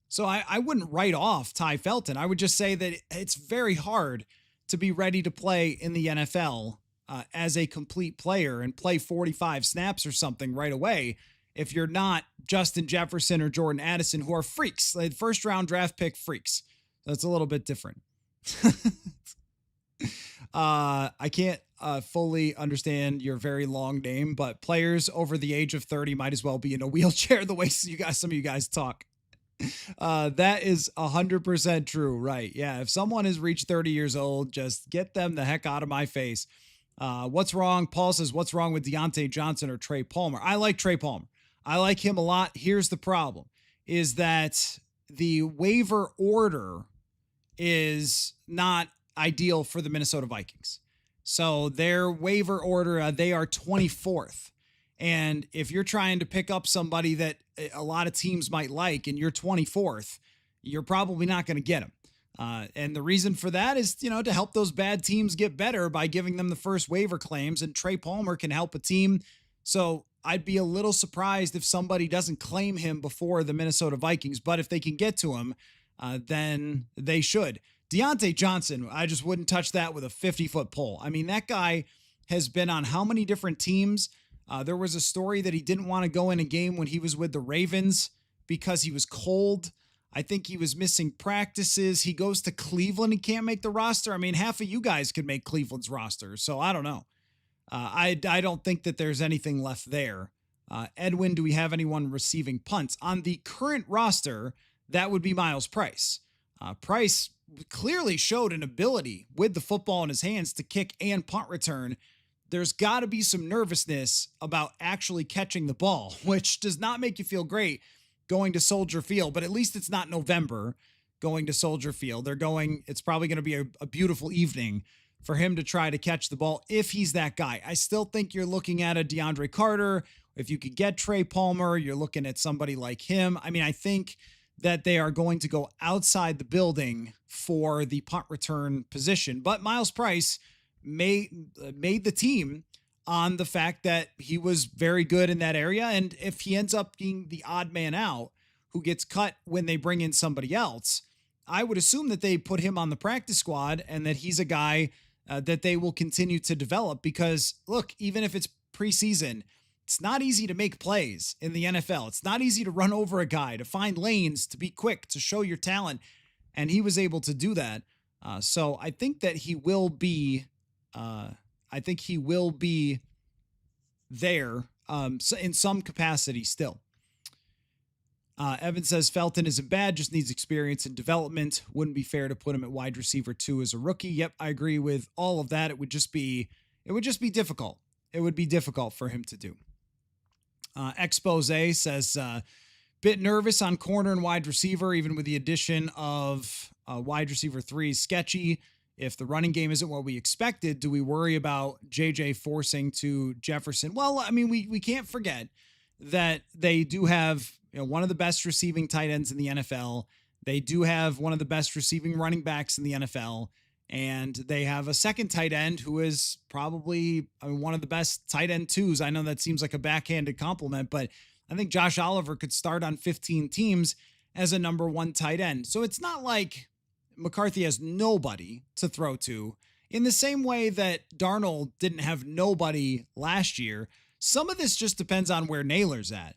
Speaker 1: So I wouldn't write off Ty Felton. I would just say that it's very hard to be ready to play in the NFL as a complete player and play 45 snaps or something right away if you're not Justin Jefferson or Jordan Addison, who are freaks, like first round draft pick freaks. That's a little bit different. I can't fully understand your very long name, but players over the age of 30 might as well be in a wheelchair the way some of you guys talk. That is 100% true, right? Yeah, if someone has reached 30 years old, just get them the heck out of my face. What's wrong? Paul says, what's wrong with Deontay Johnson or Trey Palmer? I like Trey Palmer. I like him a lot. Here's the problem, is that the waiver order is not ideal for the Minnesota Vikings. So their waiver order, they are 24th. And if you're trying to pick up somebody that a lot of teams might like and you're 24th, you're probably not going to get him. And the reason for that is, to help those bad teams get better by giving them the first waiver claims. And Trey Palmer can help a team. So I'd be a little surprised if somebody doesn't claim him before the Minnesota Vikings. But if they can get to him, then they should. Deontay Johnson, I just wouldn't touch that with a 50-foot pole. I mean, that guy has been on how many different teams? There was a story that he didn't want to go in a game when he was with the Ravens because he was cold. I think he was missing practices. He goes to Cleveland. He can't make the roster. I mean, half of you guys could make Cleveland's roster. So I don't know. I don't think that there's anything left there. Edwin, do we have anyone receiving punts? On the current roster, that would be Miles Price. Price clearly showed an ability with the football in his hands to kick and punt return. There's got to be some nervousness about actually catching the ball, which does not make you feel great going to Soldier Field, but at least it's not November going to Soldier Field. It's probably going to be a beautiful evening for him to try to catch the ball if he's that guy. I still think you're looking at a DeAndre Carter. If you could get Trey Palmer, you're looking at somebody like him. I mean, I think that they are going to go outside the building for the punt return position, but Miles Price made the team on the fact that he was very good in that area. And if he ends up being the odd man out who gets cut when they bring in somebody else, I would assume that they put him on the practice squad and that he's a guy that they will continue to develop because, look, even if it's preseason, it's not easy to make plays in the NFL. It's not easy to run over a guy, to find lanes, to be quick, to show your talent. And he was able to do that. So I think that he will be there in some capacity still. Evan says Felton isn't bad, just needs experience and development. Wouldn't be fair to put him at wide receiver 2 as a rookie. Yep, I agree with all of that. It would just be difficult. It would be difficult for him to do. Expose says bit nervous on corner and wide receiver, even with the addition of wide receiver 3 sketchy. If the running game isn't what we expected, do we worry about JJ forcing to Jefferson? Well, I mean, we can't forget that they do have one of the best receiving tight ends in the NFL. They do have one of the best receiving running backs in the NFL. And they have a second tight end who is probably one of the best tight end 2s. I know that seems like a backhanded compliment, but I think Josh Oliver could start on 15 teams as a number 1 tight end. So it's not like McCarthy has nobody to throw to in the same way that Darnold didn't have nobody last year. Some of this just depends on where Naylor's at.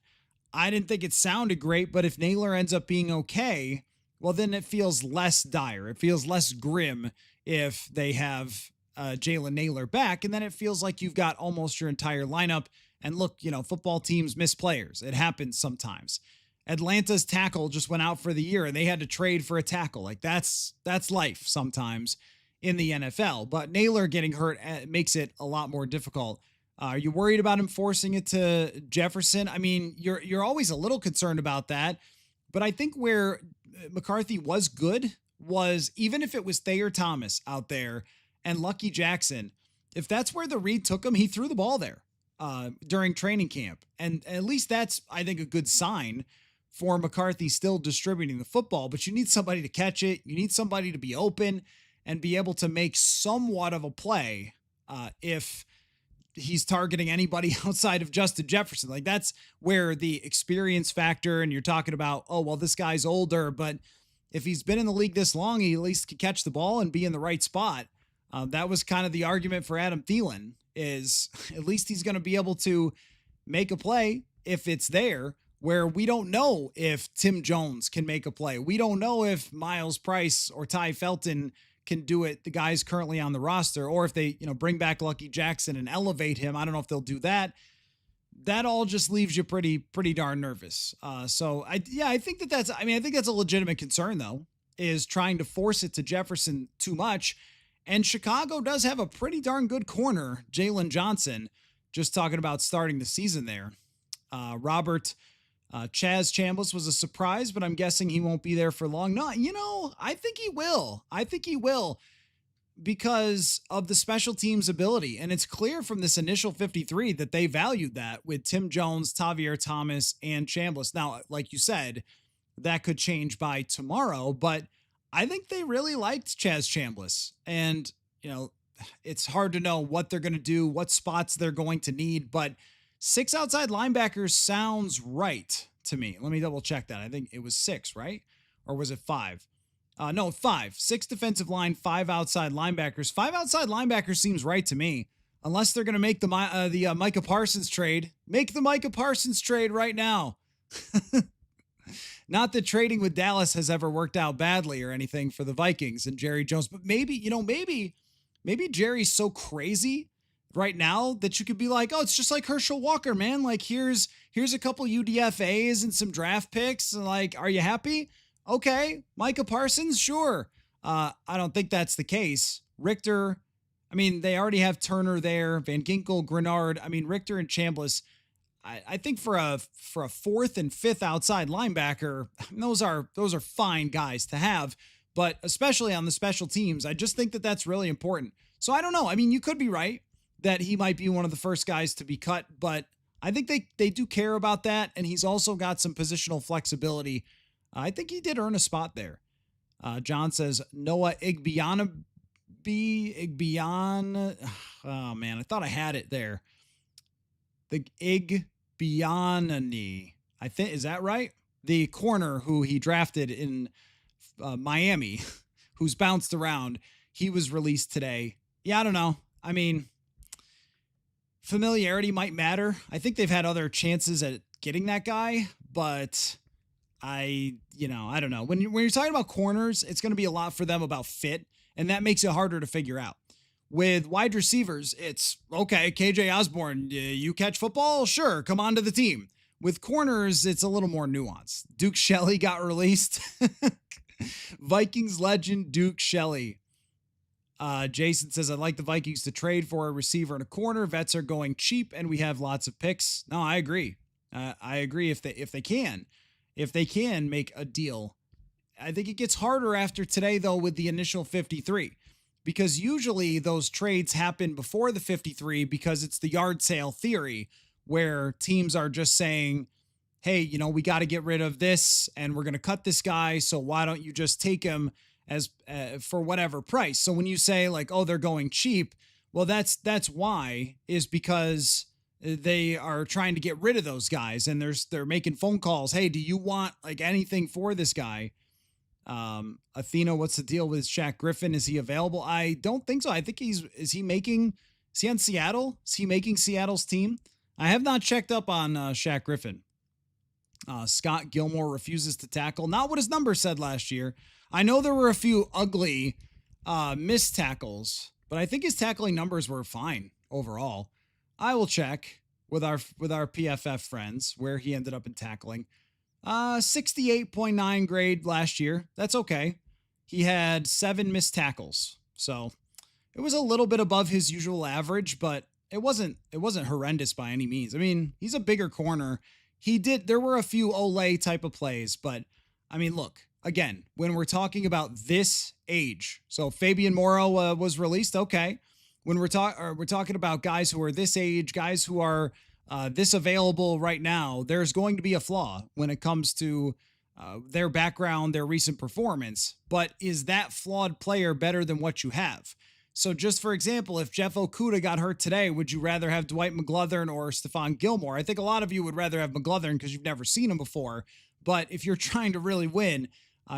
Speaker 1: I didn't think it sounded great, but if Naylor ends up being okay, well, then it feels less dire. It feels less grim if they have Jalen Naylor back, and then it feels like you've got almost your entire lineup. And look, football teams miss players. It happens sometimes. Atlanta's tackle just went out for the year and they had to trade for a tackle. Like that's life sometimes in the NFL, but Naylor getting hurt makes it a lot more difficult Are you worried about him forcing it to Jefferson? I mean, you're always a little concerned about that, but I think where McCarthy was good was even if it was Thayer Thomas out there and Lucky Jackson, if that's where the read took him, he threw the ball there during training camp, and at least that's I think a good sign for McCarthy still distributing the football. But you need somebody to catch it. You need somebody to be open and be able to make somewhat of a play if he's targeting anybody outside of Justin Jefferson. Like that's where the experience factor, and you're talking about, oh, well, this guy's older, but if he's been in the league this long, he at least can catch the ball and be in the right spot. That was kind of the argument for Adam Thielen is at least he's going to be able to make a play if it's there, where we don't know if Tim Jones can make a play. We don't know if Miles Price or Ty Felton can do it, the guys currently on the roster, or if they, bring back Lucky Jackson and elevate him. I don't know if they'll do that. That all just leaves you pretty darn nervous. So I think I think that's a legitimate concern though, is trying to force it to Jefferson too much. And Chicago does have a pretty darn good corner, Jalen Johnson, just talking about starting the season there. Robert, Chaz Chambliss was a surprise, but I'm guessing he won't be there for long. No, I think he will. I think he will because of the special teams ability. And it's clear from this initial 53 that they valued that with Tim Jones, Tavier Thomas, and Chambliss. Now, like you said, that could change by tomorrow, but I think they really liked Chaz Chambliss. And, it's hard to know what they're going to do, what spots they're going to need, but 6 outside linebackers sounds right to me. Let me double check that. I think it was 6, right? Or was it 5? No, 5. 6 defensive line, 5 outside linebackers. 5 outside linebackers seems right to me. Unless they're going to make the Micah Parsons trade. Make the Micah Parsons trade right now. Not that trading with Dallas has ever worked out badly or anything for the Vikings and Jerry Jones, but maybe Jerry's so crazy right now that you could be like, oh, it's just like Herschel Walker, man. Like here's a couple UDFAs and some draft picks. And like, are you happy? Okay. Micah Parsons. Sure. I don't think that's the case. Richter. I mean, they already have Turner there, Van Ginkel, Grenard. I mean, Richter and Chambliss. I think for a 4th and 5th outside linebacker, those are fine guys to have, but especially on the special teams, I just think that that's really important. So I don't know. I mean, you could be right that he might be one of the first guys to be cut, but I think they do care about that. And he's also got some positional flexibility. I think he did earn a spot there. John says Noah Igbian. Oh man, I thought I had it there. The Igbianani, I think, is that right? The corner who he drafted in Miami, who's bounced around. He was released today. Yeah, I don't know. I mean, familiarity might matter. I think they've had other chances at getting that guy, but I don't know. When you're talking about corners, it's going to be a lot for them about fit, and that makes it harder to figure out. With wide receivers, it's, okay, KJ Osborne, you catch football? Sure, come on to the team. With corners, it's a little more nuanced. Duke Shelley got released. Vikings legend Duke Shelley. Jason says, I'd like the Vikings to trade for a receiver and a corner. Vets are going cheap, and we have lots of picks. No, I agree. I agree if they can make a deal. I think it gets harder after today, though, with the initial 53. Because usually those trades happen before the 53 because it's the yard sale theory where teams are just saying, hey, we got to get rid of this and we're going to cut this guy. So why don't you just take him as for whatever price? So when you say like, oh, they're going cheap, well, that's why is because they are trying to get rid of those guys and they're making phone calls. Hey, do you want like anything for this guy? Athena, what's the deal with Shaq Griffin? Is he available? I don't think so. I think is he on Seattle? Is he making Seattle's team? I have not checked up on Shaq Griffin. Scott Gilmore refuses to tackle. Not what his number said last year. I know there were a few ugly missed tackles, but I think his tackling numbers were fine overall. I will check with our PFF friends where he ended up in tackling. 68.9 grade last year. That's okay. He had 7 missed tackles. So it was a little bit above his usual average, but it wasn't horrendous by any means. I mean, he's a bigger corner. There were a few Olay type of plays, but I mean, look, again, when we're talking about this age, so Fabian Moro was released, okay. When we're talking about guys who are this age, guys who are this available right now, there's going to be a flaw when it comes to their background, their recent performance. But is that flawed player better than what you have? So just for example, if Jeff Okudah got hurt today, would you rather have Dwight McGlothern or Stephon Gilmore? I think a lot of you would rather have McGlothern because you've never seen him before. But if you're trying to really win,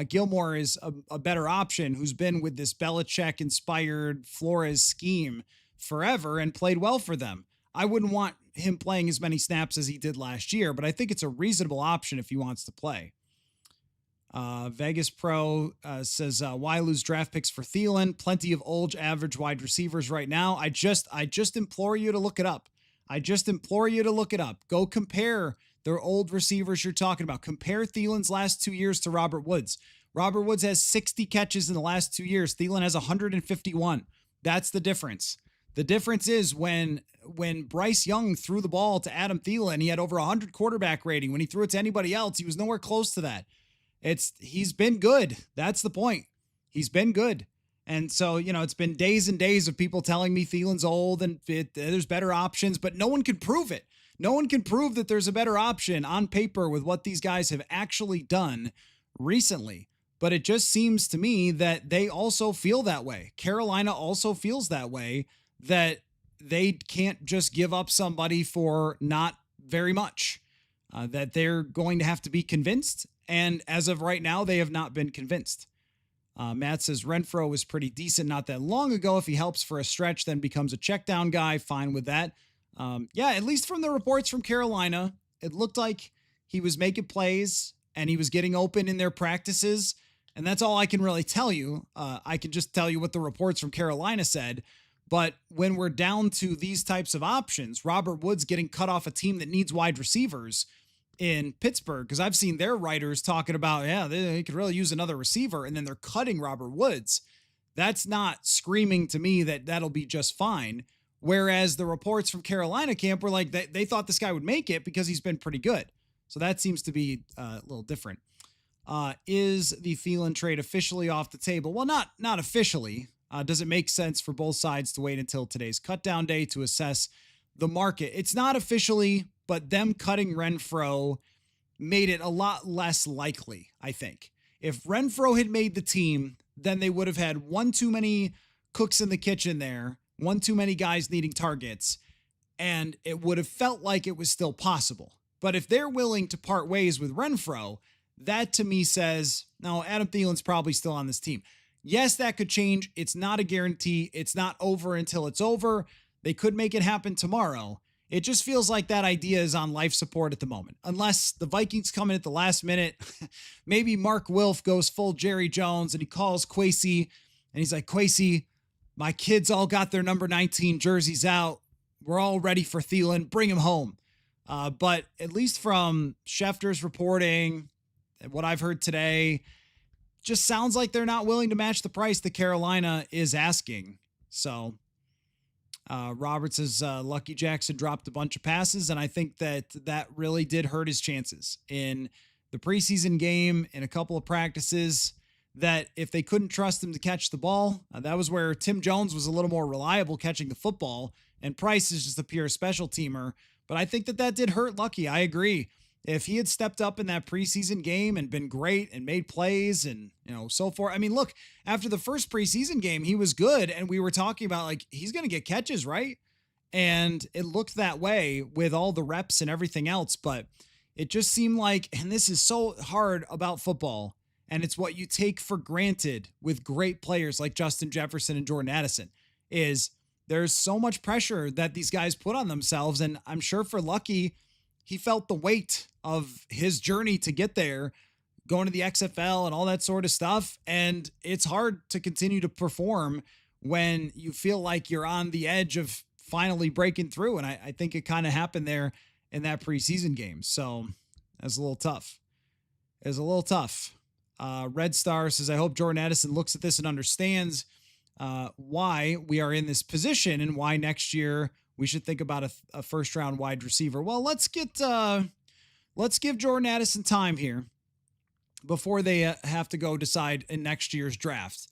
Speaker 1: Gilmore is a better option who's been with this Belichick-inspired Flores scheme forever and played well for them. I wouldn't want him playing as many snaps as he did last year, but I think it's a reasonable option if he wants to play. Vegas Pro says, why lose draft picks for Thielen? Plenty of old average wide receivers right now. I just implore you to look it up. Go compare their old receivers you're talking about. Compare Thielen's last 2 years to Robert Woods. Robert Woods has 60 catches in the last 2 years. Thielen has 151. That's the difference. The difference is when Bryce Young threw the ball to Adam Thielen, he had over 100 quarterback rating. When he threw it to anybody else, he was nowhere close to that. He's been good. That's the point. He's been good. And so, it's been days and days of people telling me Thielen's old and there's better options, but no one can prove it. No one can prove that there's a better option on paper with what these guys have actually done recently. But it just seems to me that they also feel that way. Carolina also feels that way, that they can't just give up somebody for not very much, that they're going to have to be convinced. And as of right now, they have not been convinced. Matt says Renfro was pretty decent not that long ago. If he helps for a stretch, then becomes a check down guy, fine with that. At least from the reports from Carolina, it looked like he was making plays and he was getting open in their practices. And that's all I can really tell you. I can just tell you what the reports from Carolina said. But when we're down to these types of options, Robert Woods getting cut off a team that needs wide receivers in Pittsburgh, because I've seen their writers talking about, they could really use another receiver, and then they're cutting Robert Woods. That's not screaming to me that that'll be just fine. Whereas the reports from Carolina camp were like they thought this guy would make it because he's been pretty good. So that seems to be a little different. Is the Thielen trade officially off the table? Well, not officially. Does it make sense for both sides to wait until today's cutdown day to assess the market? It's not officially, but them cutting Renfro made it a lot less likely, I think. If Renfro had made the team, then they would have had one too many cooks in the kitchen there, one too many guys needing targets, and it would have felt like it was still possible. But if they're willing to part ways with Renfro, that to me says, no, Adam Thielen's probably still on this team. Yes, that could change. It's not a guarantee. It's not over until it's over. They could make it happen tomorrow. It just feels like that idea is on life support at the moment. Unless the Vikings come in at the last minute, maybe Mark Wilf goes full Jerry Jones and he calls Kwesi and he's like, Kwesi, my kids all got their number 19 jerseys out. We're all ready for Thielen. Bring him home. But at least from Schefter's reporting, what I've heard today, just sounds like they're not willing to match the price that Carolina is asking. So Robert says Lucky Jackson dropped a bunch of passes, and I think that really did hurt his chances in the preseason game, in a couple of practices, that if they couldn't trust him to catch the ball, that was where Tim Jones was a little more reliable catching the football, and Price is just a pure special teamer. But I think that did hurt Lucky. I agree. If he had stepped up in that preseason game and been great and made plays and, so forth. I mean, look, after the first preseason game, he was good. And we were talking about like, he's going to get catches, right? And it looked that way with all the reps and everything else. But it just seemed like, and this is so hard about football, and it's what you take for granted with great players like Justin Jefferson and Jordan Addison, is there's so much pressure that these guys put on themselves. And I'm sure for Lucky, he felt the weight of his journey to get there, going to the XFL and all that sort of stuff. And it's hard to continue to perform when you feel like you're on the edge of finally breaking through. And I think it kind of happened there in that preseason game. So that's a little tough. Red Star says, I hope Jordan Addison looks at this and understands why we are in this position and why next year we should think about a first round wide receiver. Well, let's give Jordan Addison time here before they have to go decide in next year's draft.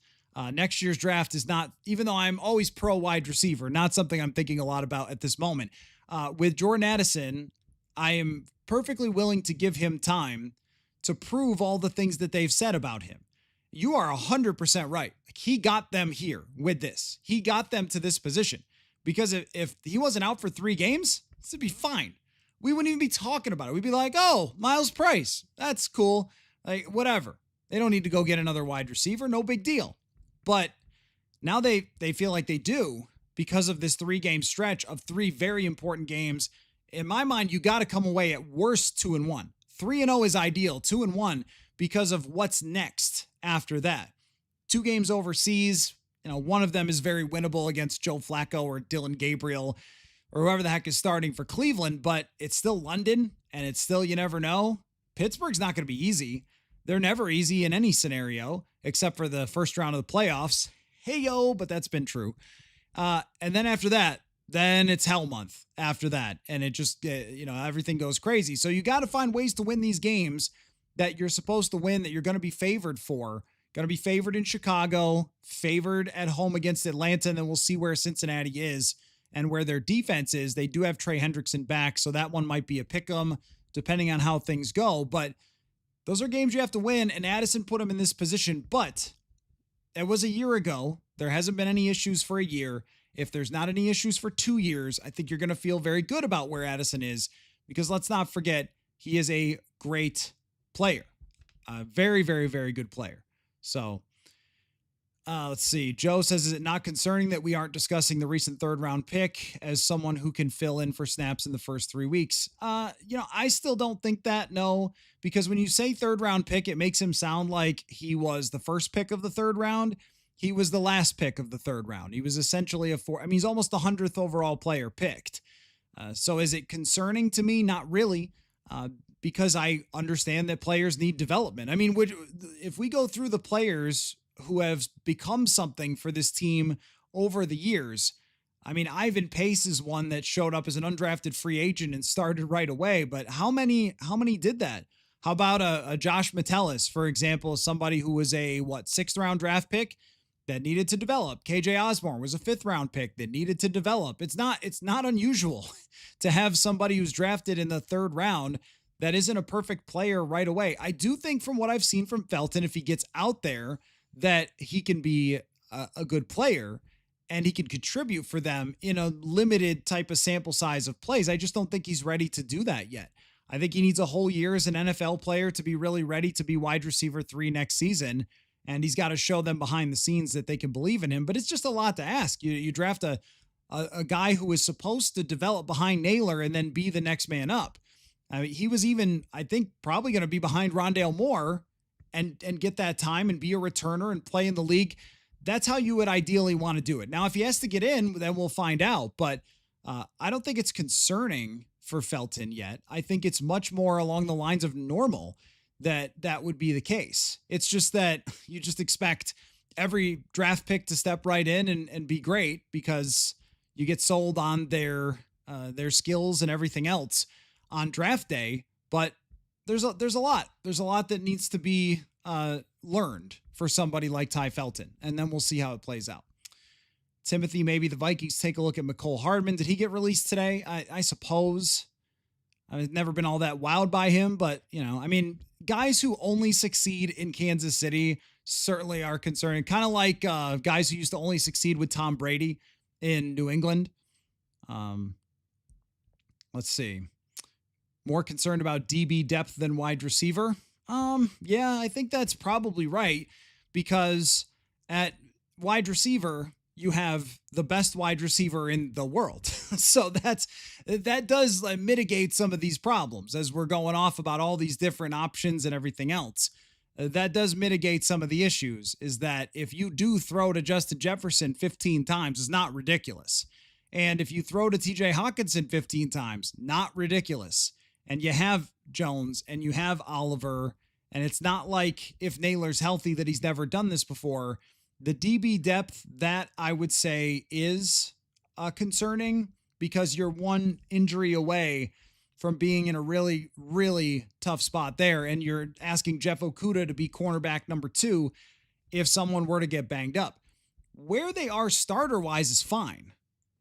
Speaker 1: Next year's draft is not, even though I'm always pro wide receiver, not something I'm thinking a lot about at this moment. With Jordan Addison, I am perfectly willing to give him time to prove all the things that they've said about him. You are 100% right. He got them here with this. He got them to this position because if he wasn't out for 3 games, this would be fine. We wouldn't even be talking about it. We'd be like, oh, Miles Price, that's cool. Like, whatever. They don't need to go get another wide receiver. No big deal. But now they feel like they do because of this 3-game stretch of 3 very important games. In my mind, you got to come away at worst 2-1. 3-0 is ideal. 2-1 because of what's next after that. 2 games overseas. One of them is very winnable against Joe Flacco or Dylan Gabriel or whoever the heck is starting for Cleveland, but it's still London and it's still, you never know. Pittsburgh's not going to be easy. They're never easy in any scenario, except for the first round of the playoffs. Hey-yo, but that's been true. And then after that, then it's hell month after that. And it just, everything goes crazy. So you got to find ways to win these games that you're supposed to win, that you're going to be favored for. Going to be favored in Chicago, favored at home against Atlanta, and then we'll see where Cincinnati is and where their defense is. They do have Trey Hendrickson back, so that one might be a pick 'em depending on how things go. But those are games you have to win, and Addison put him in this position. But it was a year ago. There hasn't been any issues for a year. If there's not any issues for 2 years, I think you're going to feel very good about where Addison is because let's not forget, he is a great player. A very, very, very good player. So let's see. Joe says, is it not concerning that we aren't discussing the recent 3rd-round pick as someone who can fill in for snaps in the first 3 weeks? I still don't think that, no, because when you say 3rd-round pick, it makes him sound like he was the first pick of the 3rd round. He was the last pick of the 3rd round. He was essentially he's almost the 100th overall player picked. So is it concerning to me? Not really. Because I understand that players need development. I mean, if we go through the players who have become something for this team over the years, I mean, Ivan Pace is one that showed up as an undrafted free agent and started right away. But how many did that? How about a Josh Metellus, for example, somebody who was a 6th-round draft pick that needed to develop? KJ Osborne was a 5th-round pick that needed to develop. It's not unusual to have somebody who's drafted in the 3rd round that isn't a perfect player right away. I do think from what I've seen from Felton, if he gets out there, that he can be a good player and he can contribute for them in a limited type of sample size of plays. I just don't think he's ready to do that yet. I think he needs a whole year as an NFL player to be really ready to be wide receiver 3 next season. And he's got to show them behind the scenes that they can believe in him. But it's just a lot to ask. You draft a guy who is supposed to develop behind Naylor and then be the next man up. I mean, he was even, I think, probably going to be behind Rondale Moore and get that time and be a returner and play in the league. That's how you would ideally want to do it. Now, if he has to get in, then we'll find out. But I don't think it's concerning for Felton yet. I think it's much more along the lines of normal that would be the case. It's just that you just expect every draft pick to step right in and be great because you get sold on their skills and everything else on draft day. But there's a lot that needs to be learned for somebody like Ty Felton, and then we'll see how it plays out. Timothy, maybe the Vikings take a look at McCole Hardman. Did he get released today? I suppose. I've never been all that wowed by him, but guys who only succeed in Kansas City certainly are concerning. Kind of like guys who used to only succeed with Tom Brady in New England. Let's see. More concerned about DB depth than wide receiver. Yeah, I think that's probably right because at wide receiver, you have the best wide receiver in the world. So that does mitigate some of these problems as we're going off about all these different options and everything else. That does mitigate some of the issues is that if you do throw to Justin Jefferson 15 times, it's not ridiculous. And if you throw to TJ Hawkinson 15 times, not ridiculous. And you have Jones and you have Oliver, and it's not like if Naylor's healthy that he's never done this before. The DB depth, that I would say is concerning, because you're one injury away from being in a really, really tough spot there. And you're asking Jeff Okudah to be cornerback number 2 if someone were to get banged up. Where they are starter wise is fine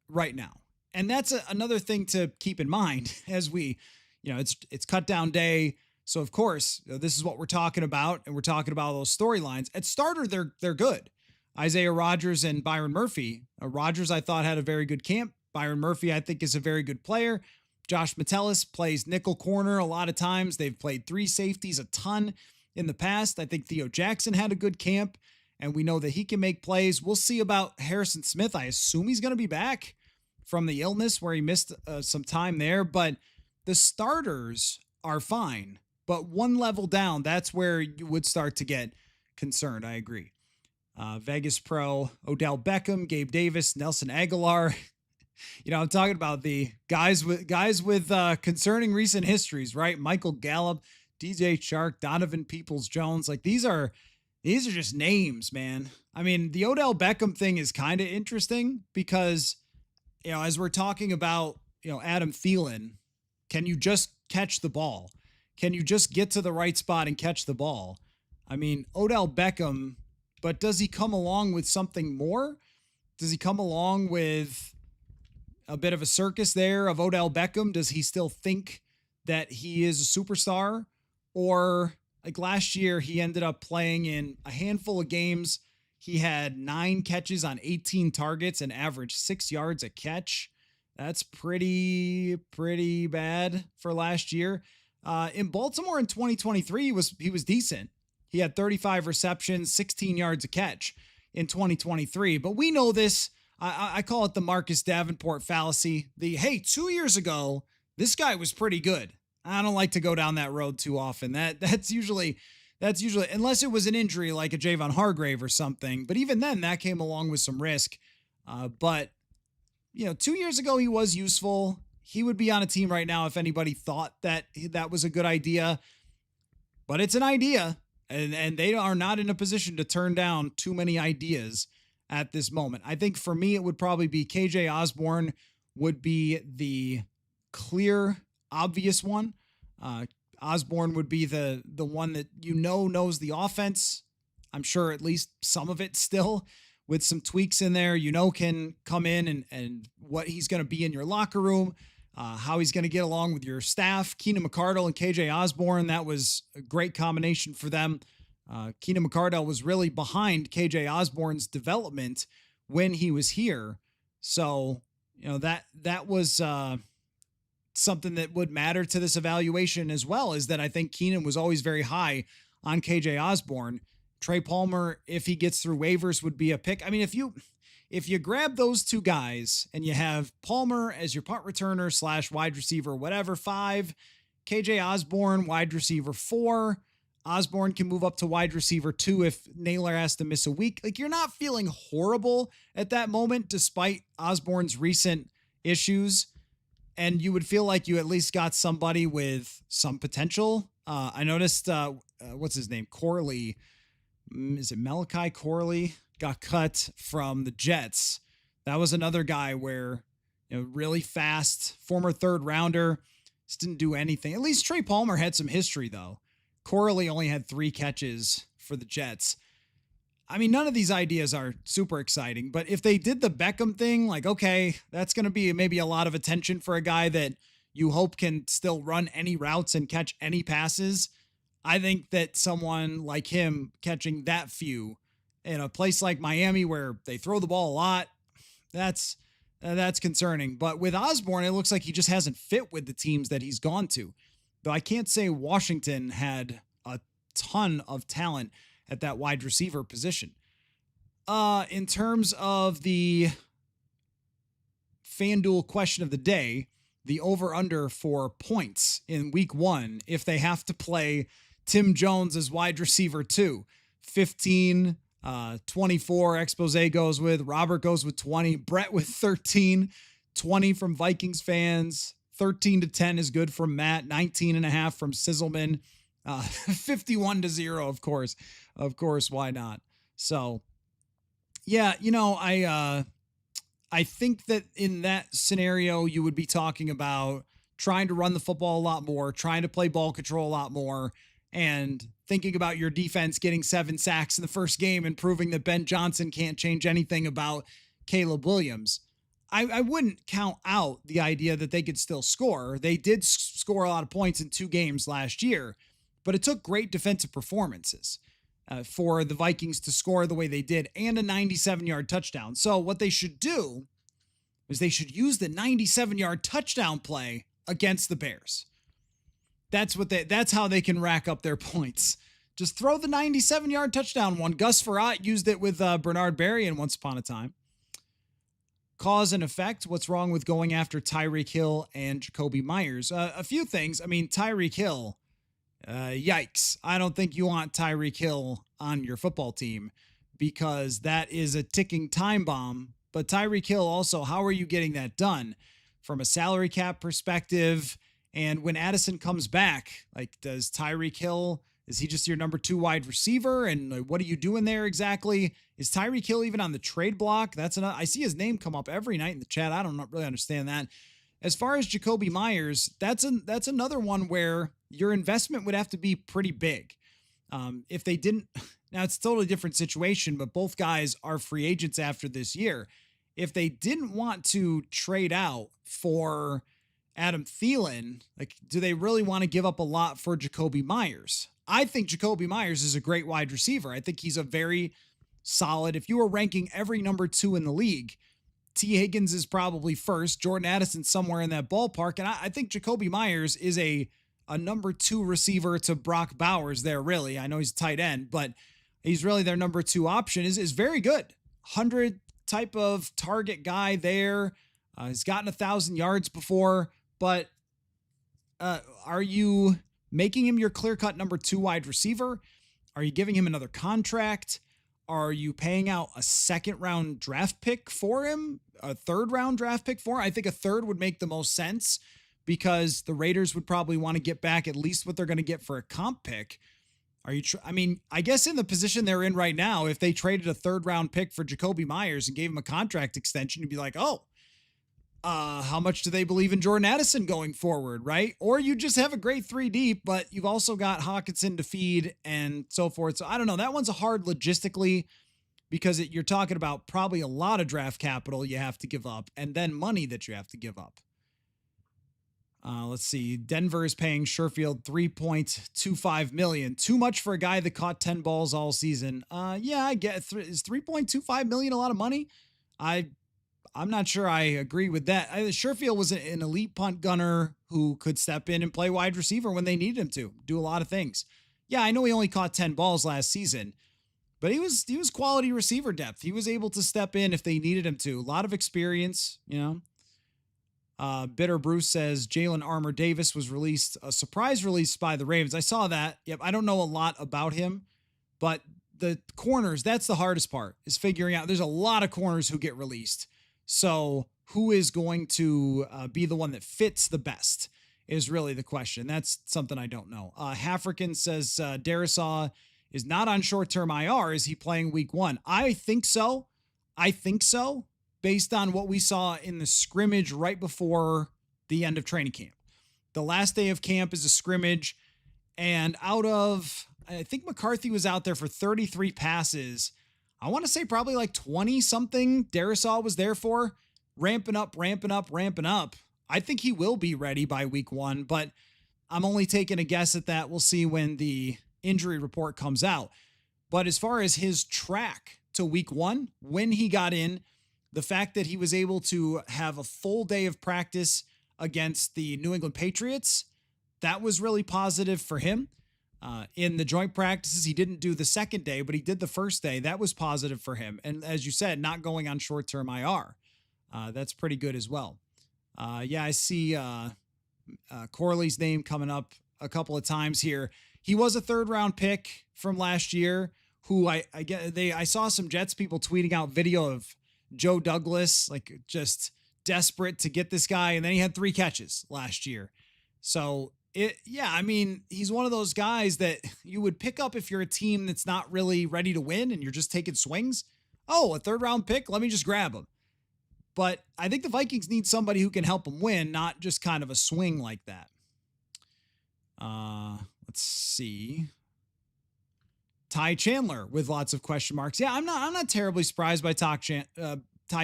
Speaker 1: right now. And that's another thing to keep in mind as we, it's cut down day. So of course, this is what we're talking about. And we're talking about those storylines. At starter, they're good. Isaiah Rodgers and Byron Murphy. Rodgers, I thought, had a very good camp. Byron Murphy, I think, is a very good player. Josh Metellus plays nickel corner a lot of times. They've played 3 safeties a ton in the past. I think Theo Jackson had a good camp, and we know that he can make plays. We'll see about Harrison Smith. I assume he's going to be back from the illness where he missed some time there, but the starters are fine. But one level down, that's where you would start to get concerned. I agree. Vegas Pro, Odell Beckham, Gabe Davis, Nelson Aguilar. I'm talking about the guys with concerning recent histories, right? Michael Gallup, DJ Chark, Donovan Peoples-Jones. Like these are just names, man. I mean, the Odell Beckham thing is kind of interesting because, as we're talking about, Adam Thielen, can you just catch the ball? Can you just get to the right spot and catch the ball? I mean, Odell Beckham, but does he come along with something more? Does he come along with a bit of a circus there of Odell Beckham? Does he still think that he is a superstar? Or like last year, he ended up playing in a handful of games. He had 9 catches on 18 targets and averaged 6 yards a catch. That's pretty bad for last year. In Baltimore in 2023, he was decent. He had 35 receptions, 16 yards a catch in 2023. But we know this. I call it the Marcus Davenport fallacy. Hey, 2 years ago, this guy was pretty good. I don't like to go down that road too often. That's usually, unless it was an injury like a Javon Hargrave or something. But even then, that came along with some risk. But 2 years ago, he was useful. He would be on a team right now if anybody thought that was a good idea. But it's an idea, and they are not in a position to turn down too many ideas at this moment. I think for me, it would probably be KJ Osborne would be the clear, obvious one. Osborne would be the one that knows the offense. I'm sure at least some of it still with some tweaks in there, can come in and what he's going to be in your locker room, how he's going to get along with your staff. Keenan McCardle and KJ Osborne, that was a great combination for them. Keenan McCardle was really behind KJ Osborne's development when he was here. So, that was something that would matter to this evaluation as well, is that I think Keenan was always very high on KJ Osborne. Trey Palmer, if he gets through waivers, would be a pick. I mean, if you grab those 2 guys and you have Palmer as your punt returner / wide receiver, whatever, 5, KJ Osborne, wide receiver 4, Osborne can move up to wide receiver 2 if Naylor has to miss a week. Like, you're not feeling horrible at that moment, despite Osborne's recent issues. And you would feel like you at least got somebody with some potential. I noticed, what's his name? Corley. Is it Malachi Corley? Got cut from the Jets. That was another guy where, really fast, former 3rd rounder, just didn't do anything. At least Trey Palmer had some history, though. Corley only had 3 catches for the Jets. I mean, none of these ideas are super exciting, but if they did the Beckham thing, like, okay, that's going to be maybe a lot of attention for a guy that you hope can still run any routes and catch any passes. I think that someone like him catching that few in a place like Miami where they throw the ball a lot, that's concerning. But with Osborne, it looks like he just hasn't fit with the teams that he's gone to. Though I can't say Washington had a ton of talent at that wide receiver position. In terms of the FanDuel question of the day, the over-under for points in week 1 if they have to play Tim Jones as wide receiver 2. 15, 24, Expose goes with, Robert goes with 20, Brett with 13, 20 from Vikings fans, 13-10 is good from Matt, 19.5 from Sizzleman, 51-0, of course. Of course, why not? So, yeah, I think that in that scenario, you would be talking about trying to run the football a lot more, trying to play ball control a lot more, and thinking about your defense getting 7 sacks in the first game and proving that Ben Johnson can't change anything about Caleb Williams. I wouldn't count out the idea that they could still score. They did score a lot of points in 2 games last year, but it took great defensive performances for the Vikings to score the way they did and a 97-yard touchdown. So what they should do is they should use the 97-yard touchdown play against the Bears. That's how they can rack up their points. Just throw the 97-yard touchdown one. Gus Frerotte used it with Bernard Berry Once Upon a Time. Cause and effect. What's wrong with going after Tyreek Hill and Jakobi Meyers? A few things. I mean, Tyreek Hill, yikes. I don't think you want Tyreek Hill on your football team because that is a ticking time bomb. But Tyreek Hill also, how are you getting that done from a salary cap perspective? And when Addison comes back, like, does Tyreek Hill, is he just your number 2 wide receiver? And what are you doing there exactly? Is Tyreek Hill even on the trade block? I see his name come up every night in the chat. I don't really understand that. As far as Jakobi Meyers, that's another one where your investment would have to be pretty big. If they didn't, now it's a totally different situation, but both guys are free agents after this year. If they didn't want to trade out for Adam Thielen, like, do they really want to give up a lot for Jakobi Meyers? I think Jakobi Meyers is a great wide receiver. I think he's a very solid, if you were ranking every number 2 in the league, T. Higgins is probably first, Jordan Addison somewhere in that ballpark. And I think Jakobi Meyers is a number 2 receiver to Brock Bowers there, really. I know he's a tight end, but he's really their number 2 option, is very good. 100 type of target guy there. He's gotten 1,000 yards before, but are you making him your clear-cut number 2 wide receiver? Are you giving him another contract? Are you paying out a 2nd-round draft pick for him? A 3rd-round draft pick for him? I think a 3rd would make the most sense because the Raiders would probably want to get back at least what they're going to get for a comp pick. I guess in the position they're in right now, if they traded a 3rd-round pick for Jakobi Meyers and gave him a contract extension, you'd be like, oh, how much do they believe in Jordan Addison going forward, right? Or you just have a great 3 deep, but you've also got Hawkinson to feed and so forth. So I don't know. That one's a hard logistically because you're talking about probably a lot of draft capital you have to give up and then money that you have to give up. Let's see. Denver is paying Sherfield $3.25 million. Too much for a guy that caught 10 balls all season. Yeah, I get is $3.25 million a lot of money? I'm not sure I agree with that. Sherfield was an elite punt gunner who could step in and play wide receiver when they needed him to, do a lot of things. Yeah, I know he only caught 10 balls last season, but he was quality receiver depth. He was able to step in if they needed him to. A lot of experience, you know. Bitter Bruce says Jalen Armour Davis was released, a surprise release by the Ravens. I saw that. Yep, I don't know a lot about him, but the corners, that's the hardest part, is figuring out. There's a lot of corners who get released. So who is going to be the one that fits the best is really the question. That's something I don't know. Hafrican says Darisaw is not on short-term IR. Is he playing week 1? I think so. Based on what we saw in the scrimmage right before the end of training camp. The last day of camp is a scrimmage. And I think McCarthy was out there for 33 passes. I want to say probably like 20 something Darisaw was there for, ramping up. I think he will be ready by week 1, but I'm only taking a guess at that. We'll see when the injury report comes out. But as far as his track to week 1, when he got in, the fact that he was able to have a full day of practice against the New England Patriots, that was really positive for him. In the joint practices, he didn't do the second day, but he did the first day. That was positive for him. And as you said, not going on short-term IR. That's pretty good as well. Yeah, I see Corley's name coming up a couple of times here. He was a 3rd-round pick from last year who I saw some Jets people tweeting out video of Joe Douglas, like just desperate to get this guy. And then he had 3 catches last year. So he's one of those guys that you would pick up if you're a team that's not really ready to win and you're just taking swings. Oh, a 3rd-round pick. Let me just grab him. But I think the Vikings need somebody who can help them win, not just kind of a swing like that. Let's see. Ty Chandler with lots of question marks. Yeah, I'm not terribly surprised by Ty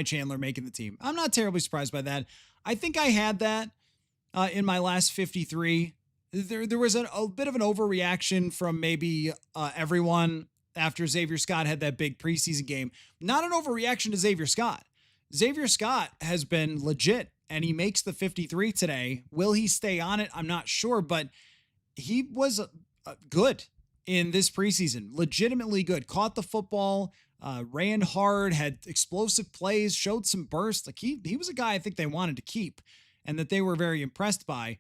Speaker 1: Chandler making the team. I'm not terribly surprised by that. I think I had that in my last 53. There was a bit of an overreaction from maybe everyone after Xavier Scott had that big preseason game. Not an overreaction to Xavier Scott. Xavier Scott has been legit, and he makes the 53 today. Will he stay on it? I'm not sure, but he was good in this preseason. Legitimately good. Caught the football, ran hard, had explosive plays, showed some bursts. Like he was a guy I think they wanted to keep and that they were very impressed by.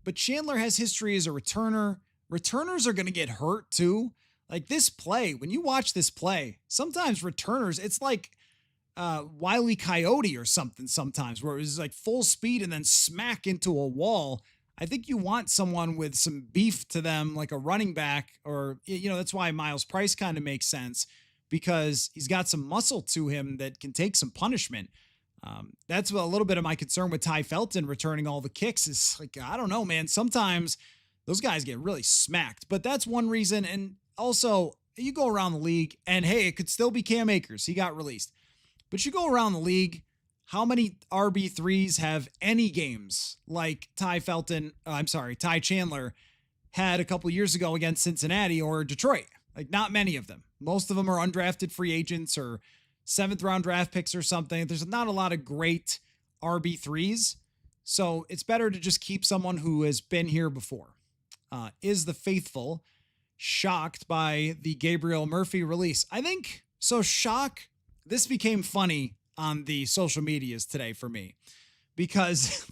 Speaker 1: But Chandler has history as a returner. Returners are going to get hurt too. Like this play, when you watch this play, sometimes returners, it's like Wile E. Coyote or something sometimes, where it was like full speed and then smack into a wall. I think you want someone with some beef to them, like a running back, or, that's why Miles Price kind of makes sense, because he's got some muscle to him that can take some punishment. That's a little bit of my concern with Ty Felton returning all the kicks is like, I don't know, man. Sometimes those guys get really smacked, but that's one reason. And also you go around the league and hey, it could still be Cam Akers. He got released, but you go around the league. How many RB3s have any games like Ty Chandler had a couple years ago against Cincinnati or Detroit? Like not many of them. Most of them are undrafted free agents or 7th round draft picks or something. There's not a lot of great RB3s. So it's better to just keep someone who has been here before. Is the faithful shocked by the Gabriel Murphy release? I think so. This became funny on the social medias today for me because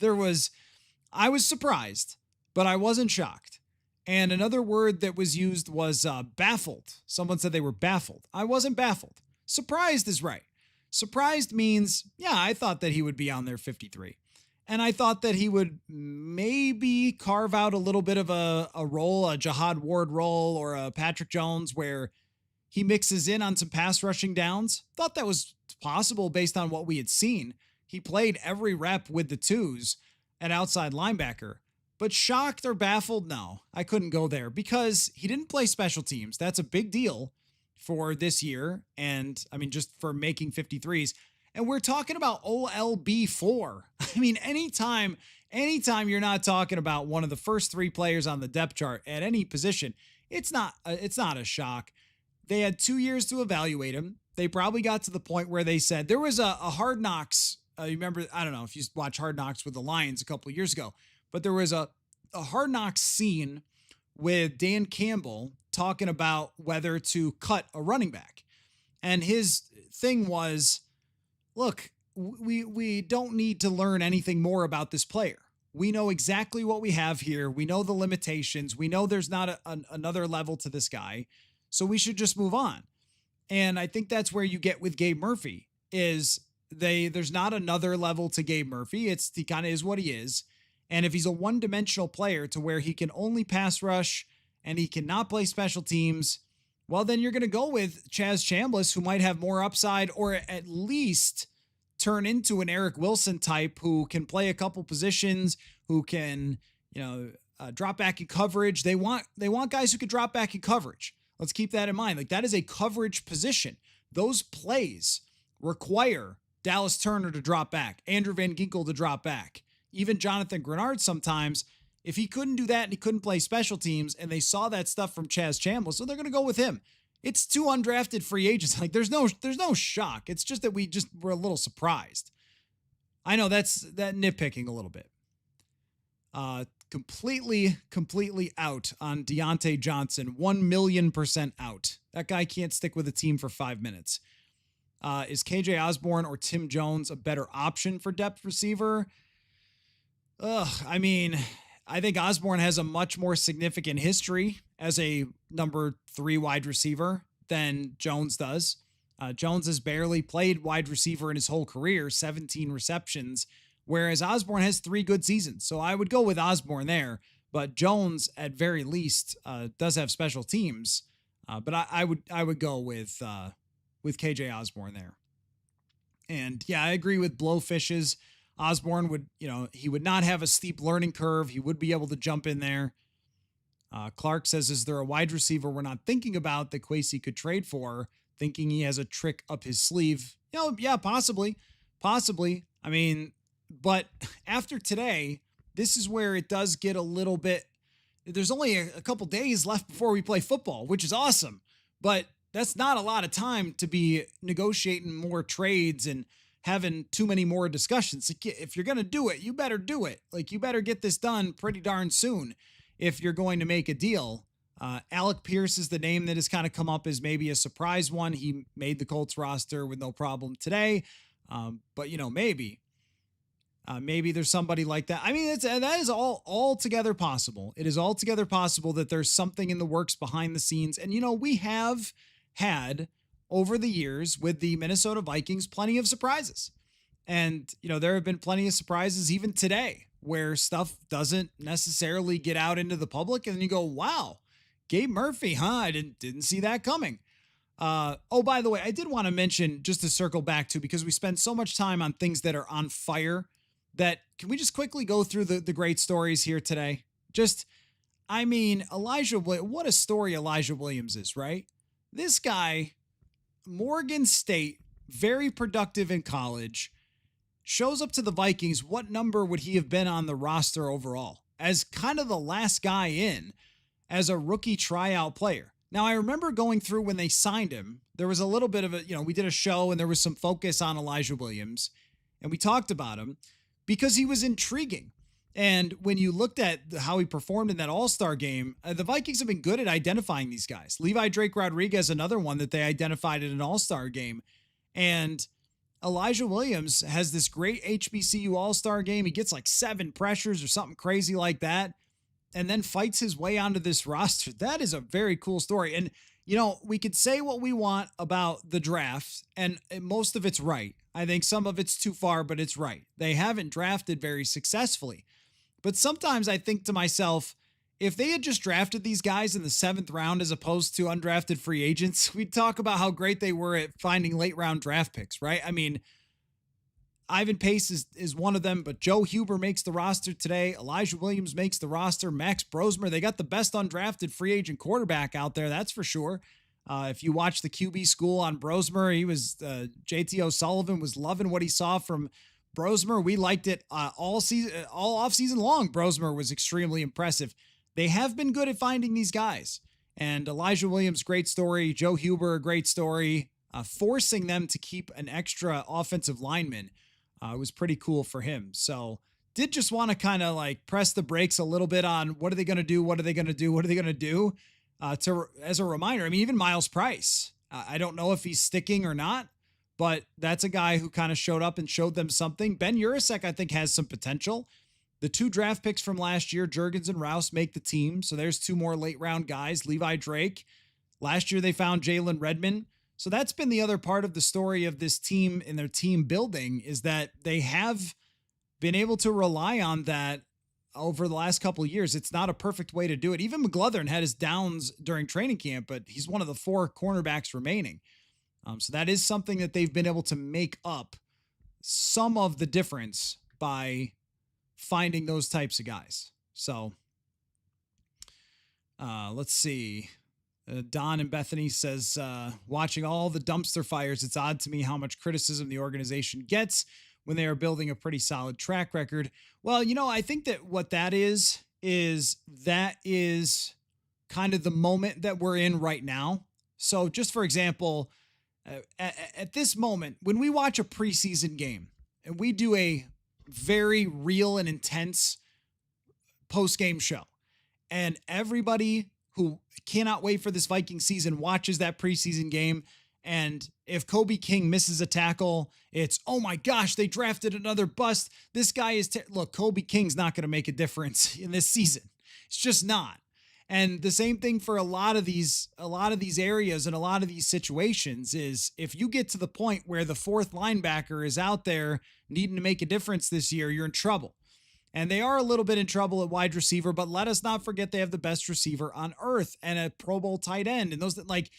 Speaker 1: I was surprised, but I wasn't shocked. And another word that was used was baffled. Someone said they were baffled. I wasn't baffled. Surprised is right. Surprised means, yeah, I thought that he would be on their 53. And I thought that he would maybe carve out a little bit of a role, a Jihad Ward role or a Patrick Jones where he mixes in on some pass rushing downs. Thought that was possible based on what we had seen. He played every rep with the twos at outside linebacker. But shocked or baffled? No, I couldn't go there because he didn't play special teams. That's a big deal for this year. And I mean, just for making 53s. And we're talking about OLB4. I mean, anytime you're not talking about one of the first 3 players on the depth chart at any position, it's not a shock. They had 2 years to evaluate him. They probably got to the point where they said there was a Hard Knocks. You remember, I don't know if you watch Hard Knocks with the Lions a couple of years ago, but there was a Hard Knocks scene with Dan Campbell talking about whether to cut a running back. And his thing was, look, we don't need to learn anything more about this player. We know exactly what we have here. We know the limitations. We know there's not another level to this guy. So we should just move on. And I think that's where you get with Gabe Murphy is there's not another level to Gabe Murphy. He kind of is what he is. And if he's a one-dimensional player to where he can only pass rush and he cannot play special teams, well, then you're going to go with Chaz Chambliss, who might have more upside or at least turn into an Eric Wilson type who can play a couple positions, who can, drop back in coverage. They want guys who can drop back in coverage. Let's keep that in mind. Like that is a coverage position. Those plays require Dallas Turner to drop back, Andrew Van Ginkel to drop back, even Jonathan Grenard sometimes. If he couldn't do that and he couldn't play special teams and they saw that stuff from Chaz Chambliss, so they're going to go with him. It's 2 undrafted free agents. Like there's no shock. It's just that we just were a little surprised. I know that nitpicking a little bit. Completely out on Deontay Johnson. 1,000,000% out. That guy can't stick with a team for 5 minutes. Is KJ Osborne or Tim Jones a better option for depth receiver? I mean, I think Osborne has a much more significant history as a number 3 wide receiver than Jones does. Jones has barely played wide receiver in his whole career, 17 receptions, whereas Osborne has 3 good seasons. So I would go with Osborne there, but Jones at very least does have special teams. But I would go with KJ Osborne there. And yeah, I agree with Blowfish's. Osborne would, he would not have a steep learning curve. He would be able to jump in there. Clark says, is there a wide receiver we're not thinking about that Kwesi could trade for, thinking he has a trick up his sleeve? Yeah, possibly. Possibly. I mean, but after today, this is where it does get a little bit. There's only a couple days left before we play football, which is awesome. But that's not a lot of time to be negotiating more trades and having too many more discussions. If you're going to do it, you better do it. Like, you better get this done pretty darn soon if you're going to make a deal. Alec Pierce is the name that has kind of come up as maybe a surprise one. He made the Colts roster with no problem today. But, maybe. Maybe there's somebody like that. I mean, that is all altogether possible. It is altogether possible that there's something in the works behind the scenes. And, we have had over the years with the Minnesota Vikings plenty of surprises. And, there have been plenty of surprises even today where stuff doesn't necessarily get out into the public. And then you go, wow, Gabe Murphy, huh? I didn't see that coming. Oh, by the way, I did want to mention, just to circle back to, because we spend so much time on things that are on fire, that can we just quickly go through the great stories here today? What a story Elijah Williams is, right? This guy, Morgan State, very productive in college, shows up to the Vikings. What number would he have been on the roster overall? As kind of the last guy in, as a rookie tryout player. Now, I remember going through when they signed him, there was a little bit of we did a show and there was some focus on Elijah Williams, and we talked about him because he was intriguing. And when you looked at how he performed in that All-Star game, the Vikings have been good at identifying these guys. Levi Drake Rodriguez, another one that they identified in an All-Star game. And Elijah Williams has this great HBCU All-Star game. He gets like 7 pressures or something crazy like that, and then fights his way onto this roster. That is a very cool story. And, we could say what we want about the draft, and most of it's right. I think some of it's too far, but it's right. They haven't drafted very successfully. But sometimes I think to myself, if they had just drafted these guys in the 7th round as opposed to undrafted free agents, we'd talk about how great they were at finding late round draft picks, right? I mean, Ivan Pace is one of them, but Joe Huber makes the roster today. Elijah Williams makes the roster. Max Brosmer, they got the best undrafted free agent quarterback out there, that's for sure. If you watch the QB school on Brosmer, he was JT O'Sullivan was loving what he saw from Brosmer. We liked it all off season long. Brosmer was extremely impressive. They have been good at finding these guys. And Elijah Williams, great story. Joe Huber, a great story. Forcing them to keep an extra offensive lineman was pretty cool for him. So did just want to kind of like press the brakes a little bit on what are they going to do? What are they going to do? What are they going to do? As a reminder, I mean, even Miles Price, I don't know if he's sticking or not, but that's a guy who kind of showed up and showed them something. Ben Urasek, I think, has some potential. The 2 draft picks from last year, Juergens and Rouse, make the team. So there's 2 more late round guys. Levi Drake. Last year they found Jalen Redmond. So that's been the other part of the story of this team and their team building, is that they have been able to rely on that over the last couple of years. It's not a perfect way to do it. Even McGlothern had his downs during training camp, but he's one of the 4 cornerbacks remaining. So that is something that they've been able to make up some of the difference by finding those types of guys. So let's see. Don in Bethany says, watching all the dumpster fires, it's odd to me how much criticism the organization gets when they are building a pretty solid track record. Well, I think that what that is kind of the moment that we're in right now. So just for example, at this moment, when we watch a preseason game and we do a very real and intense post-game show, and everybody who cannot wait for this Viking season watches that preseason game, and if Kobe King misses a tackle, it's, oh my gosh, they drafted another bust. This guy is, look, Kobe King's not going to make a difference in this season. It's just not. And the same thing for a lot of these areas and a lot of these situations is, if you get to the point where the 4th linebacker is out there needing to make a difference this year, you're in trouble. And they are a little bit in trouble at wide receiver, but let us not forget they have the best receiver on earth and a Pro Bowl tight end. And those that, like,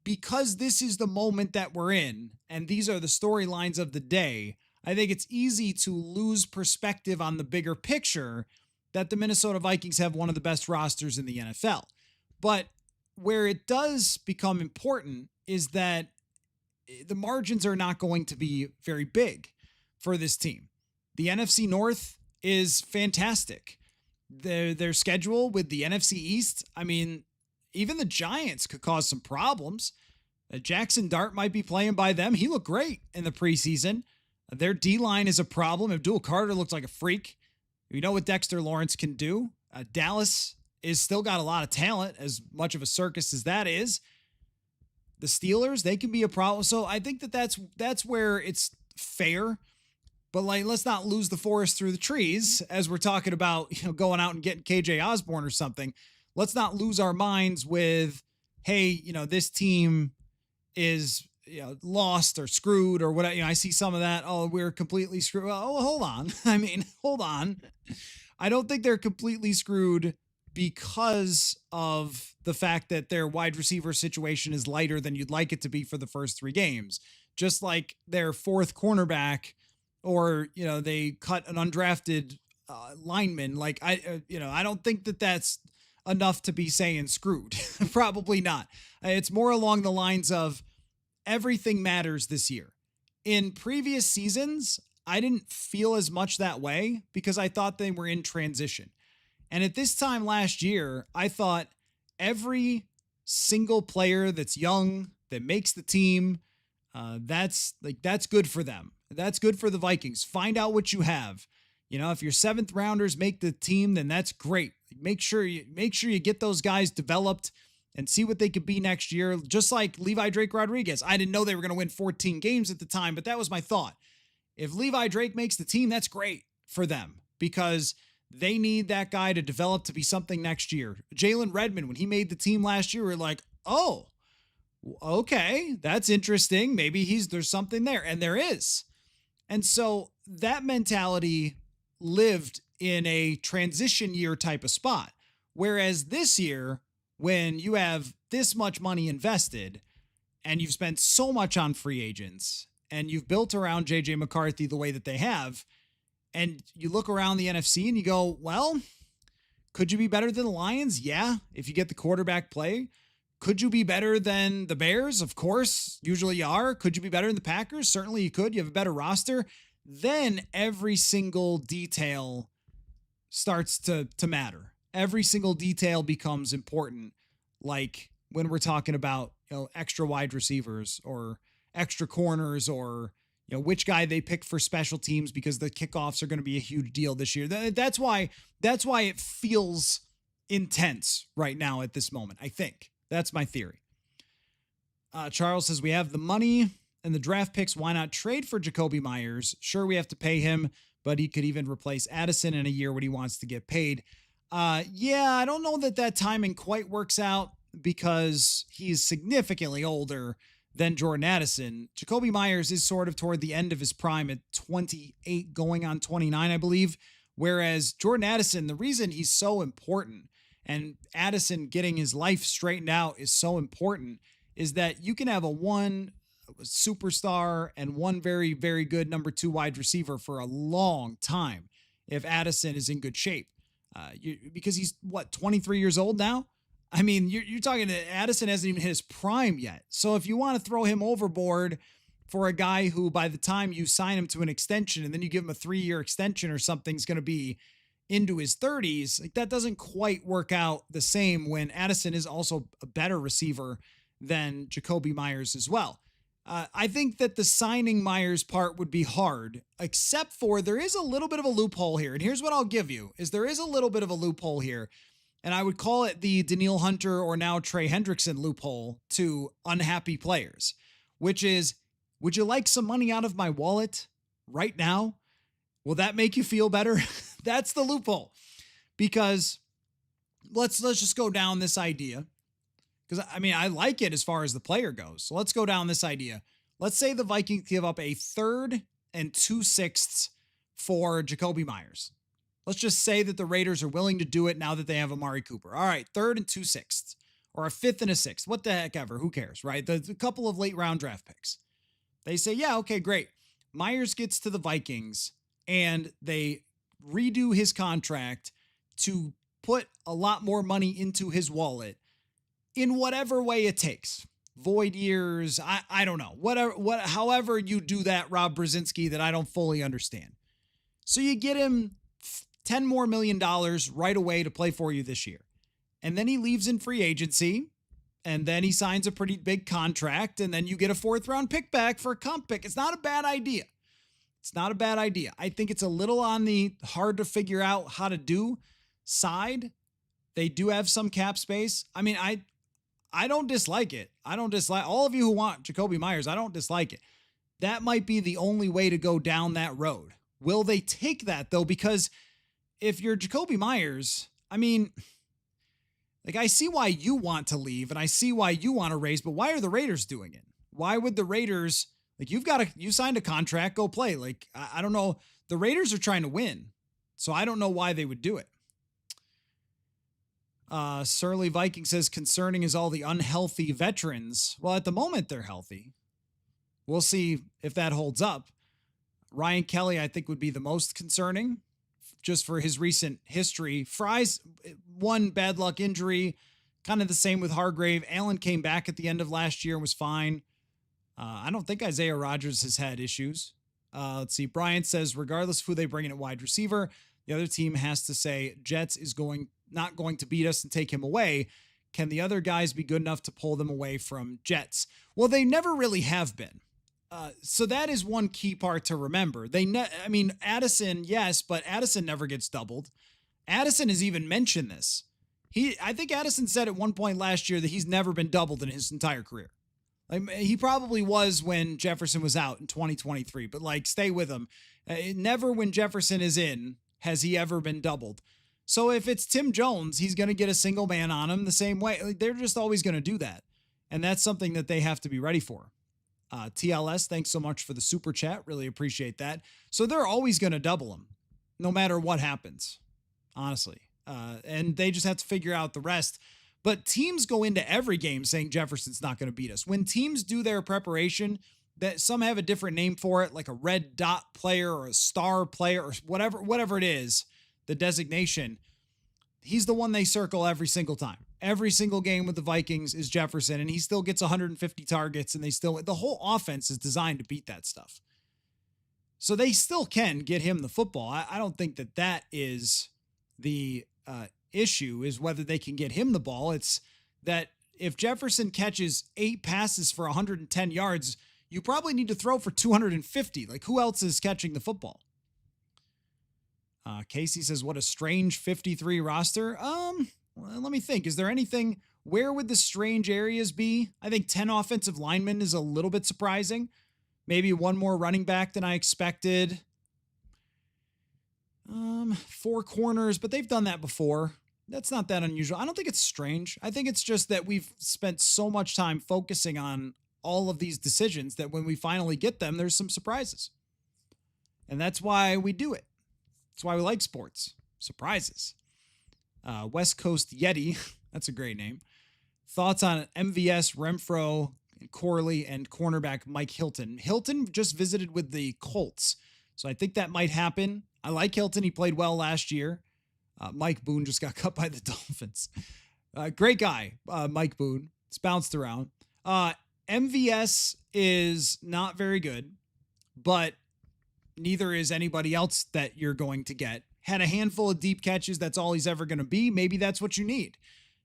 Speaker 1: because this is the moment that we're in and these are the storylines of the day, I think it's easy to lose perspective on the bigger picture that the Minnesota Vikings have one of the best rosters in the NFL. But where it does become important is that the margins are not going to be very big for this team. The NFC North is fantastic. Their schedule with the NFC East, I mean, even the Giants could cause some problems. Jackson Dart might be playing by them. He looked great in the preseason. Their D-line is a problem. Abdul Carter looks like a freak. We know what Dexter Lawrence can do. Dallas is still got a lot of talent, as much of a circus as that is. The Steelers, they can be a problem. So I think that's where it's fair. But like, let's not lose the forest through the trees as we're talking about, going out and getting KJ Osborne or something. Let's not lose our minds with, hey, this team is lost or screwed or whatever. I see some of that. Oh, we're completely screwed. Oh, hold on. Hold on. I don't think they're completely screwed because of the fact that their wide receiver situation is lighter than you'd like it to be for the first 3 games. Just like their 4th cornerback, or, they cut an undrafted lineman. Like, I don't think that that's enough to be saying screwed. Probably not. It's more along the lines of everything matters this year. In previous seasons, I didn't feel as much that way because I thought they were in transition. And at this time last year, I thought every single player that's young, that makes the team, that's good for them. That's good for the Vikings. Find out what you have. If your 7th rounders make the team, then that's great. Make sure you get those guys developed and see what they could be next year. Just like Levi Drake Rodriguez. I didn't know they were going to win 14 games at the time, but that was my thought. If Levi Drake makes the team, that's great for them because they need that guy to develop to be something next year. Jalen Redmond, when he made the team last year, we were like, oh, okay, that's interesting. Maybe there's something there. And there is. And so that mentality lived in a transition year type of spot. Whereas this year, when you have this much money invested and you've spent so much on free agents and you've built around JJ McCarthy the way that they have, and you look around the NFC and you go, well, could you be better than the Lions? Yeah, if you get the quarterback play. Could you be better than the Bears? Of course, usually you are. Could you be better than the Packers? Certainly you could. You have a better roster. Then every single detail starts to matter. Every single detail becomes important. Like when we're talking about, extra wide receivers or extra corners or, which guy they pick for special teams because the kickoffs are going to be a huge deal this year. That's why it feels intense right now at this moment, I think. That's my theory. Charles says, we have the money and the draft picks. Why not trade for Jacoby Myers? Sure, we have to pay him, but he could even replace Addison in a year when he wants to get paid. Yeah, I don't know that timing quite works out because he's significantly older than Jordan Addison. Jacoby Myers is sort of toward the end of his prime at 28 going on 29, I believe. Whereas Jordan Addison, the reason he's so important and Addison getting his life straightened out is so important is that you can have one superstar and one very, very good number 2 wide receiver for a long time if Addison is in good shape. Because he's, 23 years old now? I mean, you're talking to Addison hasn't even hit his prime yet. So if you want to throw him overboard for a guy who by the time you sign him to an extension and then you give him a 3-year extension or something's going to be into his 30s, like that doesn't quite work out the same when Addison is also a better receiver than Jacoby Myers as well. I think that the signing Myers part would be hard, except for there is a little bit of a loophole here. And here's what I'll give you, is there is a little bit of a loophole here. And I would call it the Danielle Hunter or now Trey Hendrickson loophole to unhappy players, which is, would you like some money out of my wallet right now? Will that make you feel better? That's the loophole. Because let's just go down this idea. Because, I mean, I like it as far as the player goes. So let's go down this idea. Let's say the Vikings give up a 3rd and 2/6 for Jacoby Myers. Let's just say that the Raiders are willing to do it now that they have Amari Cooper. All right, 3rd and 2/6. or a fifth and a sixth. What the heck ever. Who cares, right? The couple of late round draft picks. They say, yeah, okay, great. Myers gets to the Vikings and they redo his contract to put a lot more money into his wallet in whatever way it takes. Void years, I don't know. However you do that, Rob Brzezinski, that I don't fully understand. So you get him $10 more million right away to play for you this year. And then he leaves in free agency. And then he signs a pretty big contract. And then you get a 4th round pick back for a comp pick. It's not a bad idea. It's not a bad idea. I think it's a little on the hard to figure out how to do side. They do have some cap space. I mean, I don't dislike it. I don't dislike all of you who want Jakobi Meyers. I don't dislike it. That might be the only way to go down that road. Will they take that though? Because if you're Jakobi Meyers, I mean, like I see why you want to leave and I see why you want to raise, but why are the Raiders doing it? Why would the Raiders, like you signed a contract, go play. Like, I don't know. The Raiders are trying to win. So I don't know why they would do it. Surly Viking says concerning is all the unhealthy veterans. Well, at the moment they're healthy. We'll see if that holds up. Ryan Kelly, I think, would be the most concerning just for his recent history. Fry's one bad luck injury, kind of the same with Hargrave. Allen came back at the end of last year and was fine. I don't think Isaiah Rodgers has had issues. Let's see. Brian says, regardless of who they bring in at wide receiver, the other team has to say Jets is not going to beat us and take him away. Can the other guys be good enough to pull them away from Jets? Well, they never really have been. So that is one key part to remember. Addison, yes, but Addison never gets doubled. Addison has even mentioned this. I think Addison said at one point last year that he's never been doubled in his entire career. Like, he probably was when Jefferson was out in 2023, but like, stay with him. Never when Jefferson is in has he ever been doubled. So if it's Tim Jones, he's going to get a single man on him the same way. Like, they're just always going to do that. And that's something that they have to be ready for. TLS, thanks so much for the super chat. Really appreciate that. So they're always going to double him no matter what happens, honestly. And they just have to figure out the rest. But teams go into every game saying Jefferson's not going to beat us. When teams do their preparation, that some have a different name for it, like a red dot player or a star player or whatever it is, the designation, he's the one they circle every single time. Every single game with the Vikings is Jefferson, and he still gets 150 targets, and the whole offense is designed to beat that stuff. So they still can get him the football. I don't think that is the issue, is whether they can get him the ball. It's that if Jefferson catches 8 passes for 110 yards, you probably need to throw for 250. Like, who else is catching the football? Casey says, what a strange 53 roster. Well, let me think. Is there anything, where would the strange areas be? I think 10 offensive linemen is a little bit surprising. Maybe one more running back than I expected. 4 corners, but they've done that before. That's not that unusual. I don't think it's strange. I think it's just that we've spent so much time focusing on all of these decisions that when we finally get them, there's some surprises. And that's why we do it. That's why we like sports. Surprises. West Coast Yeti. That's a great name. Thoughts on MVS, Renfro, Corley, and cornerback Mike Hilton. Hilton just visited with the Colts, so I think that might happen. I like Hilton. He played well last year. Mike Boone just got cut by the Dolphins. Great guy, Mike Boone. It's bounced around. MVS is not very good, but neither is anybody else that you're going to get. Had a handful of deep catches. That's all he's ever going to be. Maybe that's what you need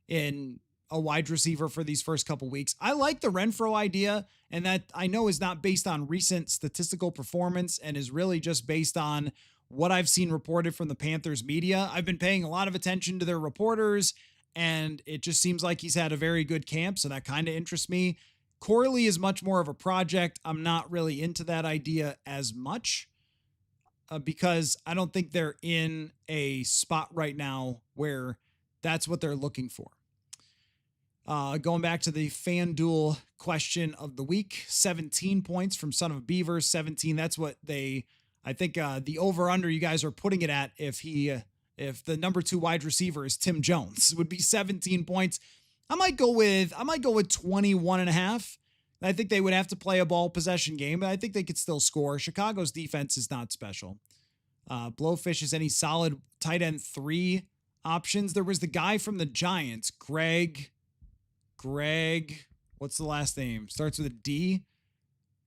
Speaker 1: in a wide receiver for these first couple weeks. I like the Renfro idea, and that I know is not based on recent statistical performance and is really just based on what I've seen reported from the Panthers media. I've been paying a lot of attention to their reporters, and it just seems like he's had a very good camp, so that kind of interests me. Corley is much more of a project. I'm not really into that idea as much. Because I don't think they're in a spot right now where that's what they're looking for. Going back to the FanDuel question of the week, 17 points from Son of a Beaver, 17. That's what I think the over-under you guys are putting it at if the number 2 wide receiver is Tim Jones, would be 17 points. I might go with 21 and a half. I think they would have to play a ball possession game, but I think they could still score. Chicago's defense is not special. Blowfish is any solid tight end 3 options. There was the guy from the Giants, Greg, what's the last name? Starts with a D.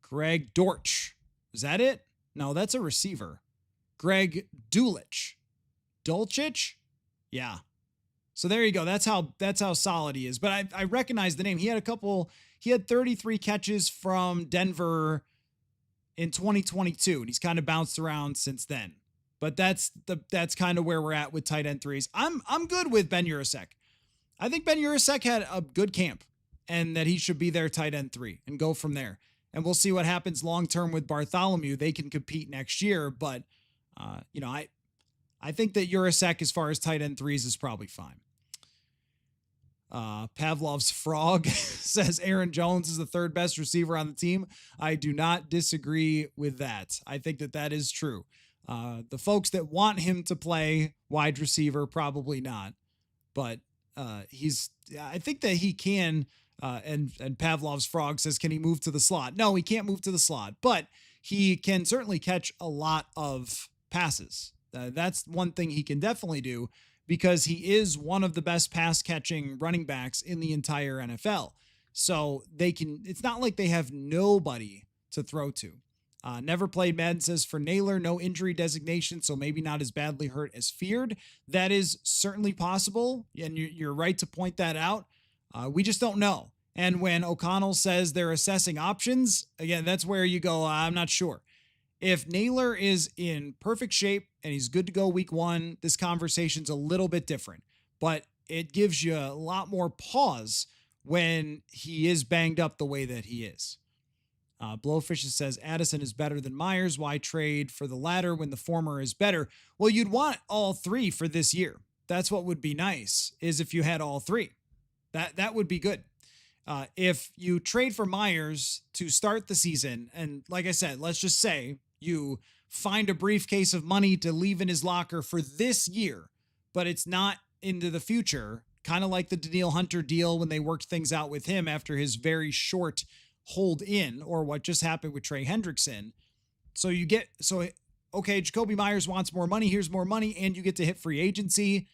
Speaker 1: Greg Dortch. Is that it? No, that's a receiver. Greg Dulcich? Yeah. So there you go. That's how solid he is. But I recognize the name. He had 33 catches from Denver in 2022, and he's kind of bounced around since then. But that's kind of where we're at with tight end 3s. I'm good with Ben Urasek. I think Ben Urasek had a good camp and that he should be their tight end 3 and go from there. And we'll see what happens long term with Bartholomew. They can compete next year, but I think that Urasek, as far as tight end 3s, is probably fine. Pavlov's Frog says Aaron Jones is the 3rd best receiver on the team. I do not disagree with that. I think that is true. The folks that want him to play wide receiver, probably not. But I think that he can. And Pavlov's Frog says, can he move to the slot? No, he can't move to the slot, but he can certainly catch a lot of passes. That's one thing he can definitely do, because he is one of the best pass catching running backs in the entire NFL. So it's not like they have nobody to throw to. Never played Madden says, for Naylor, no injury designation, so maybe not as badly hurt as feared. That is certainly possible, and you're right to point that out. We just don't know. And when O'Connell says they're assessing options, again, that's where you go, I'm not sure. If Naylor is in perfect shape and he's good to go week 1, this conversation's a little bit different. But it gives you a lot more pause when he is banged up the way that he is. Blowfish says Addison is better than Myers. Why trade for the latter when the former is better? Well, you'd want all 3 for this year. That's what would be nice, is if you had all 3. That would be good. If you trade for Myers to start the season, and like I said, let's just say you find a briefcase of money to leave in his locker for this year, but it's not into the future, kind of like the Danielle Hunter deal when they worked things out with him after his very short hold in, or what just happened with Trey Hendrickson. Okay, Jacoby Myers wants more money. Here's more money, and you get to hit free agency.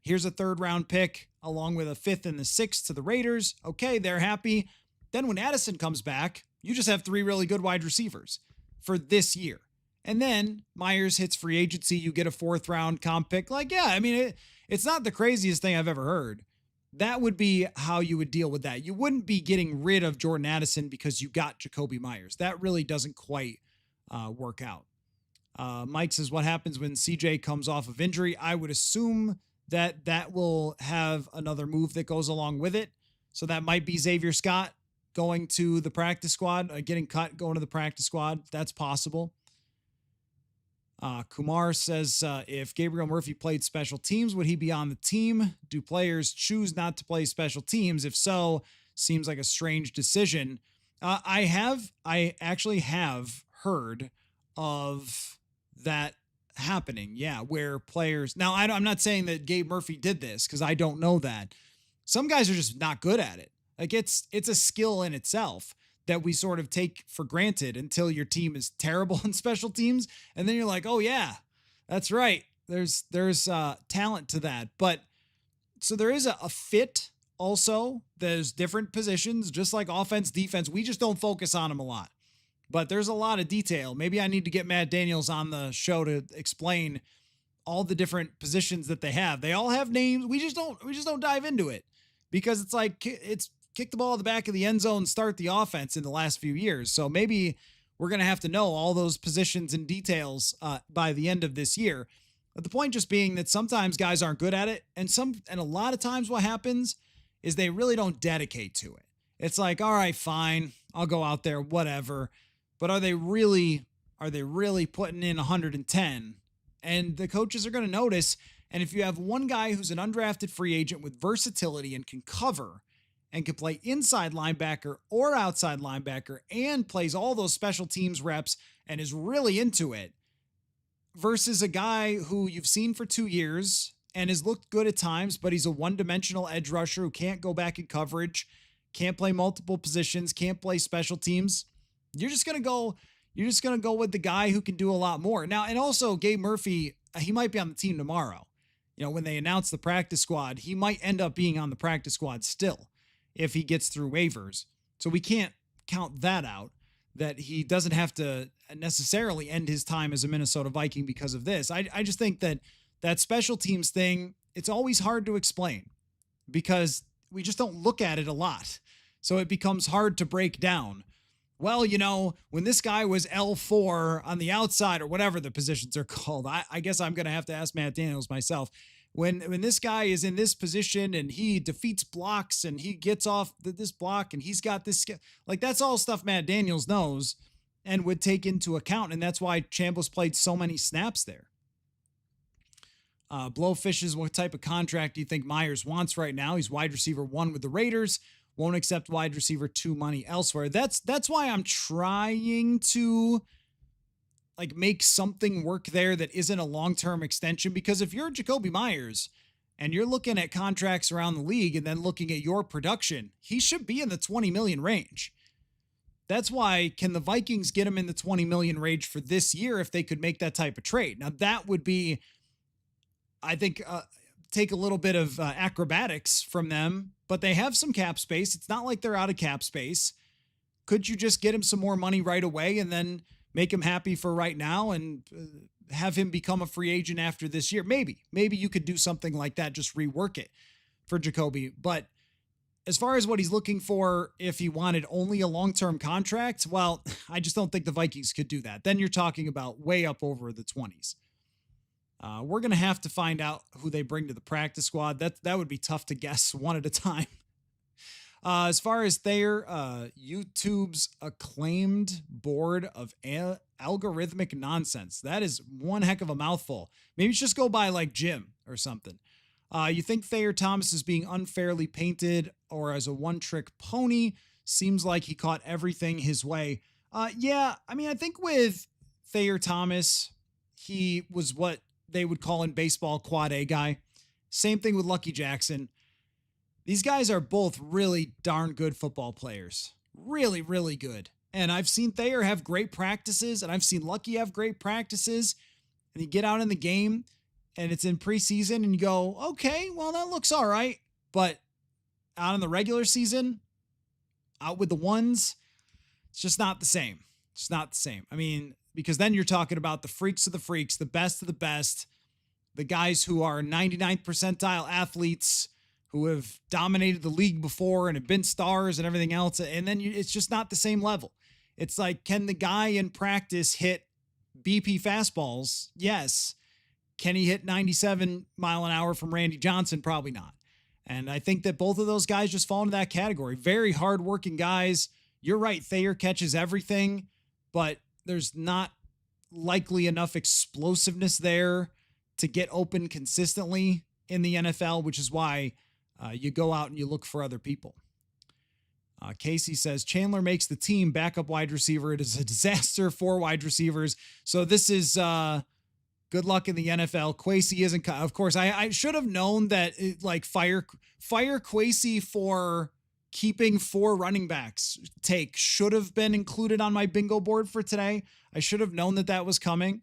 Speaker 1: Here's a 3rd round pick along with a 5th and the 6th to the Raiders. Okay, they're happy. Then when Addison comes back, you just have 3 really good wide receivers for this year. And then Myers hits free agency. You get a 4th round comp pick. It's not the craziest thing I've ever heard. That would be how you would deal with that. You wouldn't be getting rid of Jordan Addison because you got Jacoby Myers. That really doesn't quite work out. Mike says, what happens when CJ comes off of injury? I would assume that will have another move that goes along with it. So that might be Xavier Scott going to the practice squad, getting cut, going to the practice squad. That's possible. Kumar says, if Gabriel Murphy played special teams, would he be on the team? Do players choose not to play special teams? If so, seems like a strange decision. I actually have heard of that happening. Yeah, where players, now I'm not saying that Gabe Murphy did this, because I don't know that. Some guys are just not good at it. Like it's a skill in itself that we sort of take for granted until your team is terrible in special teams. And then you're like, oh yeah, that's right. There's talent to that. But so there is a fit also. There's different positions, just like offense, defense. We just don't focus on them a lot, but there's a lot of detail. Maybe I need to get Matt Daniels on the show to explain all the different positions that they have. They all have names. We just don't dive into it, because it's like, it's kick the ball at the back of the end zone, start the offense in the last few years. So maybe we're going to have to know all those positions and details by the end of this year. But the point just being that sometimes guys aren't good at it. And a lot of times what happens is they really don't dedicate to it. It's like, all right, fine, I'll go out there, whatever. But are they really putting in 110? And the coaches are going to notice. And if you have one guy who's an undrafted free agent with versatility and can cover and can play inside linebacker or outside linebacker and plays all those special teams reps and is really into it, versus a guy who you've seen for 2 years and has looked good at times, but he's a one-dimensional edge rusher who can't go back in coverage, can't play multiple positions, can't play special teams. You're just going to go with the guy who can do a lot more. Now, and also Gabe Murphy, he might be on the team tomorrow. When they announce the practice squad, he might end up being on the practice squad still if he gets through waivers. So we can't count that out, that he doesn't have to necessarily end his time as a Minnesota Viking because of this. I just think that special teams thing, it's always hard to explain because we just don't look at it a lot. So it becomes hard to break down. Well, when this guy was L4 on the outside or whatever the positions are called, I guess I'm going to have to ask Matt Daniels myself. When this guy is in this position and he defeats blocks and he gets off this block and he's got this, like that's all stuff Matt Daniels knows and would take into account. And that's why Chambliss played so many snaps there. Blowfish is what type of contract do you think Myers wants right now? He's wide receiver 1 with the Raiders. Won't accept wide receiver 2 money elsewhere. That's why I'm trying to make something work there that isn't a long-term extension, because if you're Jakobi Meyers and you're looking at contracts around the league and then looking at your production, he should be in the 20 million range. That's why, can the Vikings get him in the 20 million range for this year if they could make that type of trade? Now that would be, I think, take a little bit of acrobatics from them, but they have some cap space. It's not like they're out of cap space. Could you just get him some more money right away and then make him happy for right now and have him become a free agent after this year? Maybe you could do something like that, just rework it for Jakobi. But as far as what he's looking for, if he wanted only a long-term contract, well, I just don't think the Vikings could do that. Then you're talking about way up over the 20s. We're going to have to find out who they bring to the practice squad. That would be tough to guess one at a time. As far as Thayer, YouTube's acclaimed board of algorithmic nonsense. That is one heck of a mouthful. Maybe it's just go by like Jim or something. You think Thayer Thomas is being unfairly painted or as a one-trick pony? Seems like he caught everything his way. Yeah, I mean, I think with Thayer Thomas, he was what they would call in baseball quad A guy. Same thing with Lucky Jackson. These guys are both really darn good football players. Really, really good. And I've seen Thayer have great practices, and I've seen Lucky have great practices. And you get out in the game, and it's in preseason, and you go, okay, well, that looks all right. But out in the regular season, out with the ones, it's just not the same. It's not the same. I mean, because then you're talking about the freaks of the freaks, the best of the best, the guys who are 99th percentile athletes who have dominated the league before and have been stars and everything else. And then it's just not the same level. It's like, can the guy in practice hit BP fastballs? Yes. Can he hit 97 mile an hour from Randy Johnson? Probably not. And I think that both of those guys just fall into that category. Very hardworking guys. You're right. Thayer catches everything, but there's not likely enough explosiveness there to get open consistently in the NFL, which is why you go out and you look for other people. Casey says, Chandler makes the team backup wide receiver. It is a disaster for wide receivers. So this is good luck in the NFL. Kwesi isn't, of course, I should have known that fire Kwesi for keeping 4 running backs take should have been included on my bingo board for today. I should have known that was coming.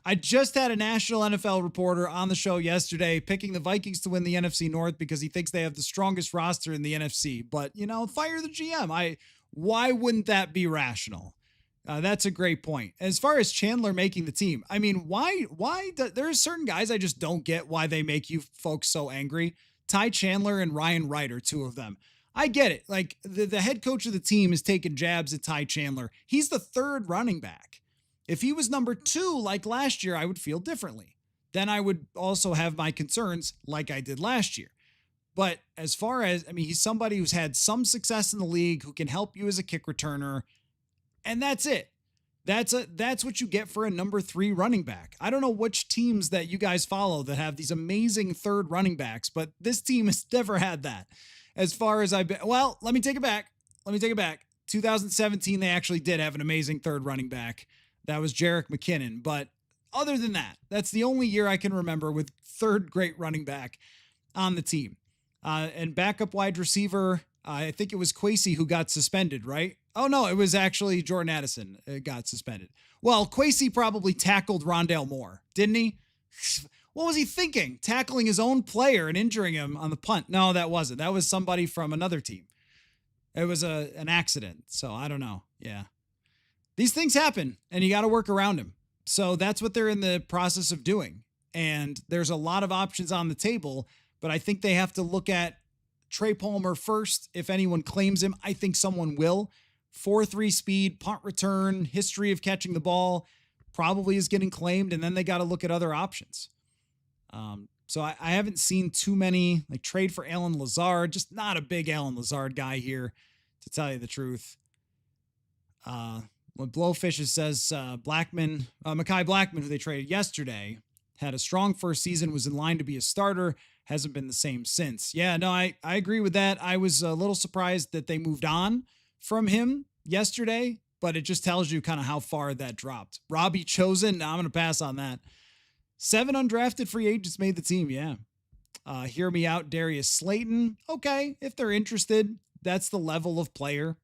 Speaker 1: I just had a national NFL reporter on the show yesterday picking the Vikings to win the NFC North because he thinks they have the strongest roster in the NFC. But, fire the GM. Why wouldn't that be rational? That's a great point. As far as Chandler making the team, I mean, why there's certain guys I just don't get why they make you folks so angry. Ty Chandler and Ryan Wright are 2 of them. I get it. Like the head coach of the team is taking jabs at Ty Chandler. He's the 3rd running back. If he was number 2 like last year, I would feel differently. Then I would also have my concerns like I did last year. But as far as, he's somebody who's had some success in the league, who can help you as a kick returner. And that's it. That's what you get for a number 3 running back. I don't know which teams that you guys follow that have these amazing 3rd running backs, but this team has never had that. As far as let me take it back. 2017, they actually did have an amazing 3rd running back. That was Jerick McKinnon. But Other than that, that's the only year I can remember with third great running back on the team. And backup wide receiver, I think it was Kwesi who got suspended, right? Oh, no, it was actually Jordan Addison got suspended. Well, Kwesi probably tackled Rondale Moore, didn't he? What was he thinking? Tackling his own player and injuring him on the punt? No, that wasn't. That was somebody from another team. It was an accident. So I don't know. Yeah. These things happen and you got to work around them. So that's what they're in the process of doing. And there's a lot of options on the table, but I think they have to look at Trey Palmer first. If anyone claims him, I think someone will. 4.3 speed, punt return, history of catching the ball probably is getting claimed. And then they got to look at other options. So I haven't seen too many, like trade for Alan Lazard, just not a big Alan Lazard guy here, to tell you the truth. When Blowfish says Mekhi Blackman, who they traded yesterday, had a strong first season, was in line to be a starter, hasn't been the same since. Yeah, no, I agree with that. I was a little surprised that they moved on from him yesterday, but it just tells you kind of how far that dropped. Robbie Chosen, I'm going to pass on that. 7 undrafted free agents made the team, yeah. Hear me out, Darius Slayton. Okay, if they're interested, that's the level of player.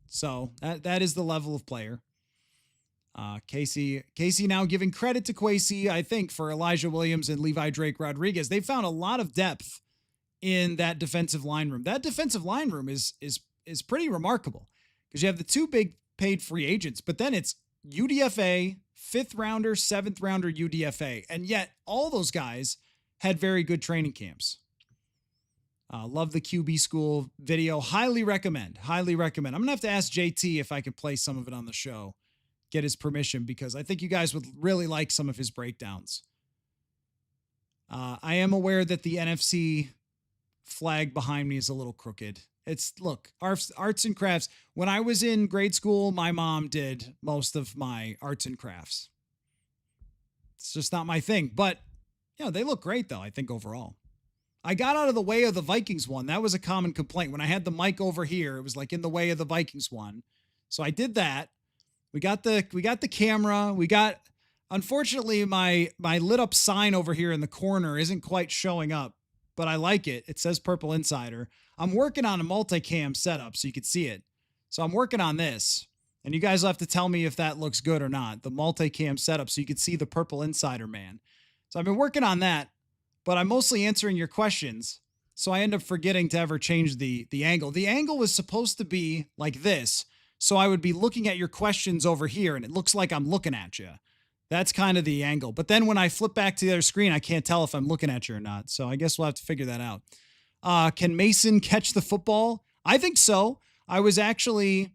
Speaker 1: So that is the level of player. Casey now giving credit to Kwesi, I think, for Elijah Williams and Levi Drake Rodriguez. They found a lot of depth in that defensive line room. That defensive line room is pretty remarkable because you have the 2 big paid free agents, but then it's UDFA, 5th rounder, 7th rounder UDFA. And yet all those guys had very good training camps. Love the QB school video. Highly recommend. I'm going to have to ask JT if I could play some of it on the show, get his permission, because I think you guys would really like some of his breakdowns. I am aware that the NFC flag behind me is a little crooked. Look, arts and crafts. When I was in grade school, my mom did most of my arts and crafts. It's just not my thing, but they look great though, I think overall. I got out of the way of the Vikings one. That was a common complaint. When I had the mic over here, it was like in the way of the Vikings one. So I did that. We got the camera. Unfortunately, my lit up sign over here in the corner isn't quite showing up, but I like it. It says Purple Insider. I'm working on a multicam setup so you can see it. So I'm working on this, and you guys will have to tell me if that looks good or not. The multicam setup so you can see the Purple Insider man. So I've been working on that. But I'm mostly answering your questions, so I end up forgetting to ever change the angle. The angle was supposed to be like this, so I would be looking at your questions over here, and it looks like I'm looking at you. That's kind of the angle. But then when I flip back to the other screen, I can't tell if I'm looking at you or not, so I guess we'll have to figure that out. Can Mason catch the football? I think so. I was actually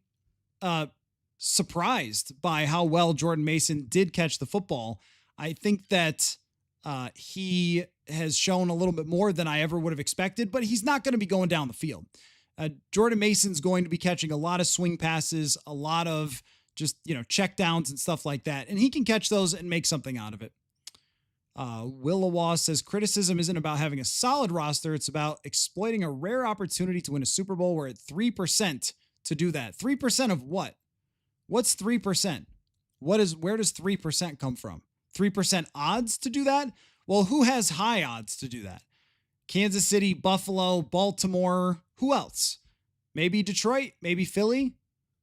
Speaker 1: surprised by how well Jordan Mason did catch the football. I think that he has shown a little bit more than I ever would have expected, but he's not going to be going down the field. Jordan Mason's going to be catching a lot of swing passes, a lot of just, check downs and stuff like that. And he can catch those and make something out of it. Willawa says criticism isn't about having a solid roster. It's about exploiting a rare opportunity to win a Super Bowl. We're at 3% to do that. 3% of what? What's 3%? Where does 3% come from? 3% odds to do that? Well, who has high odds to do that? Kansas City, Buffalo, Baltimore. Who else? Maybe Detroit, maybe Philly.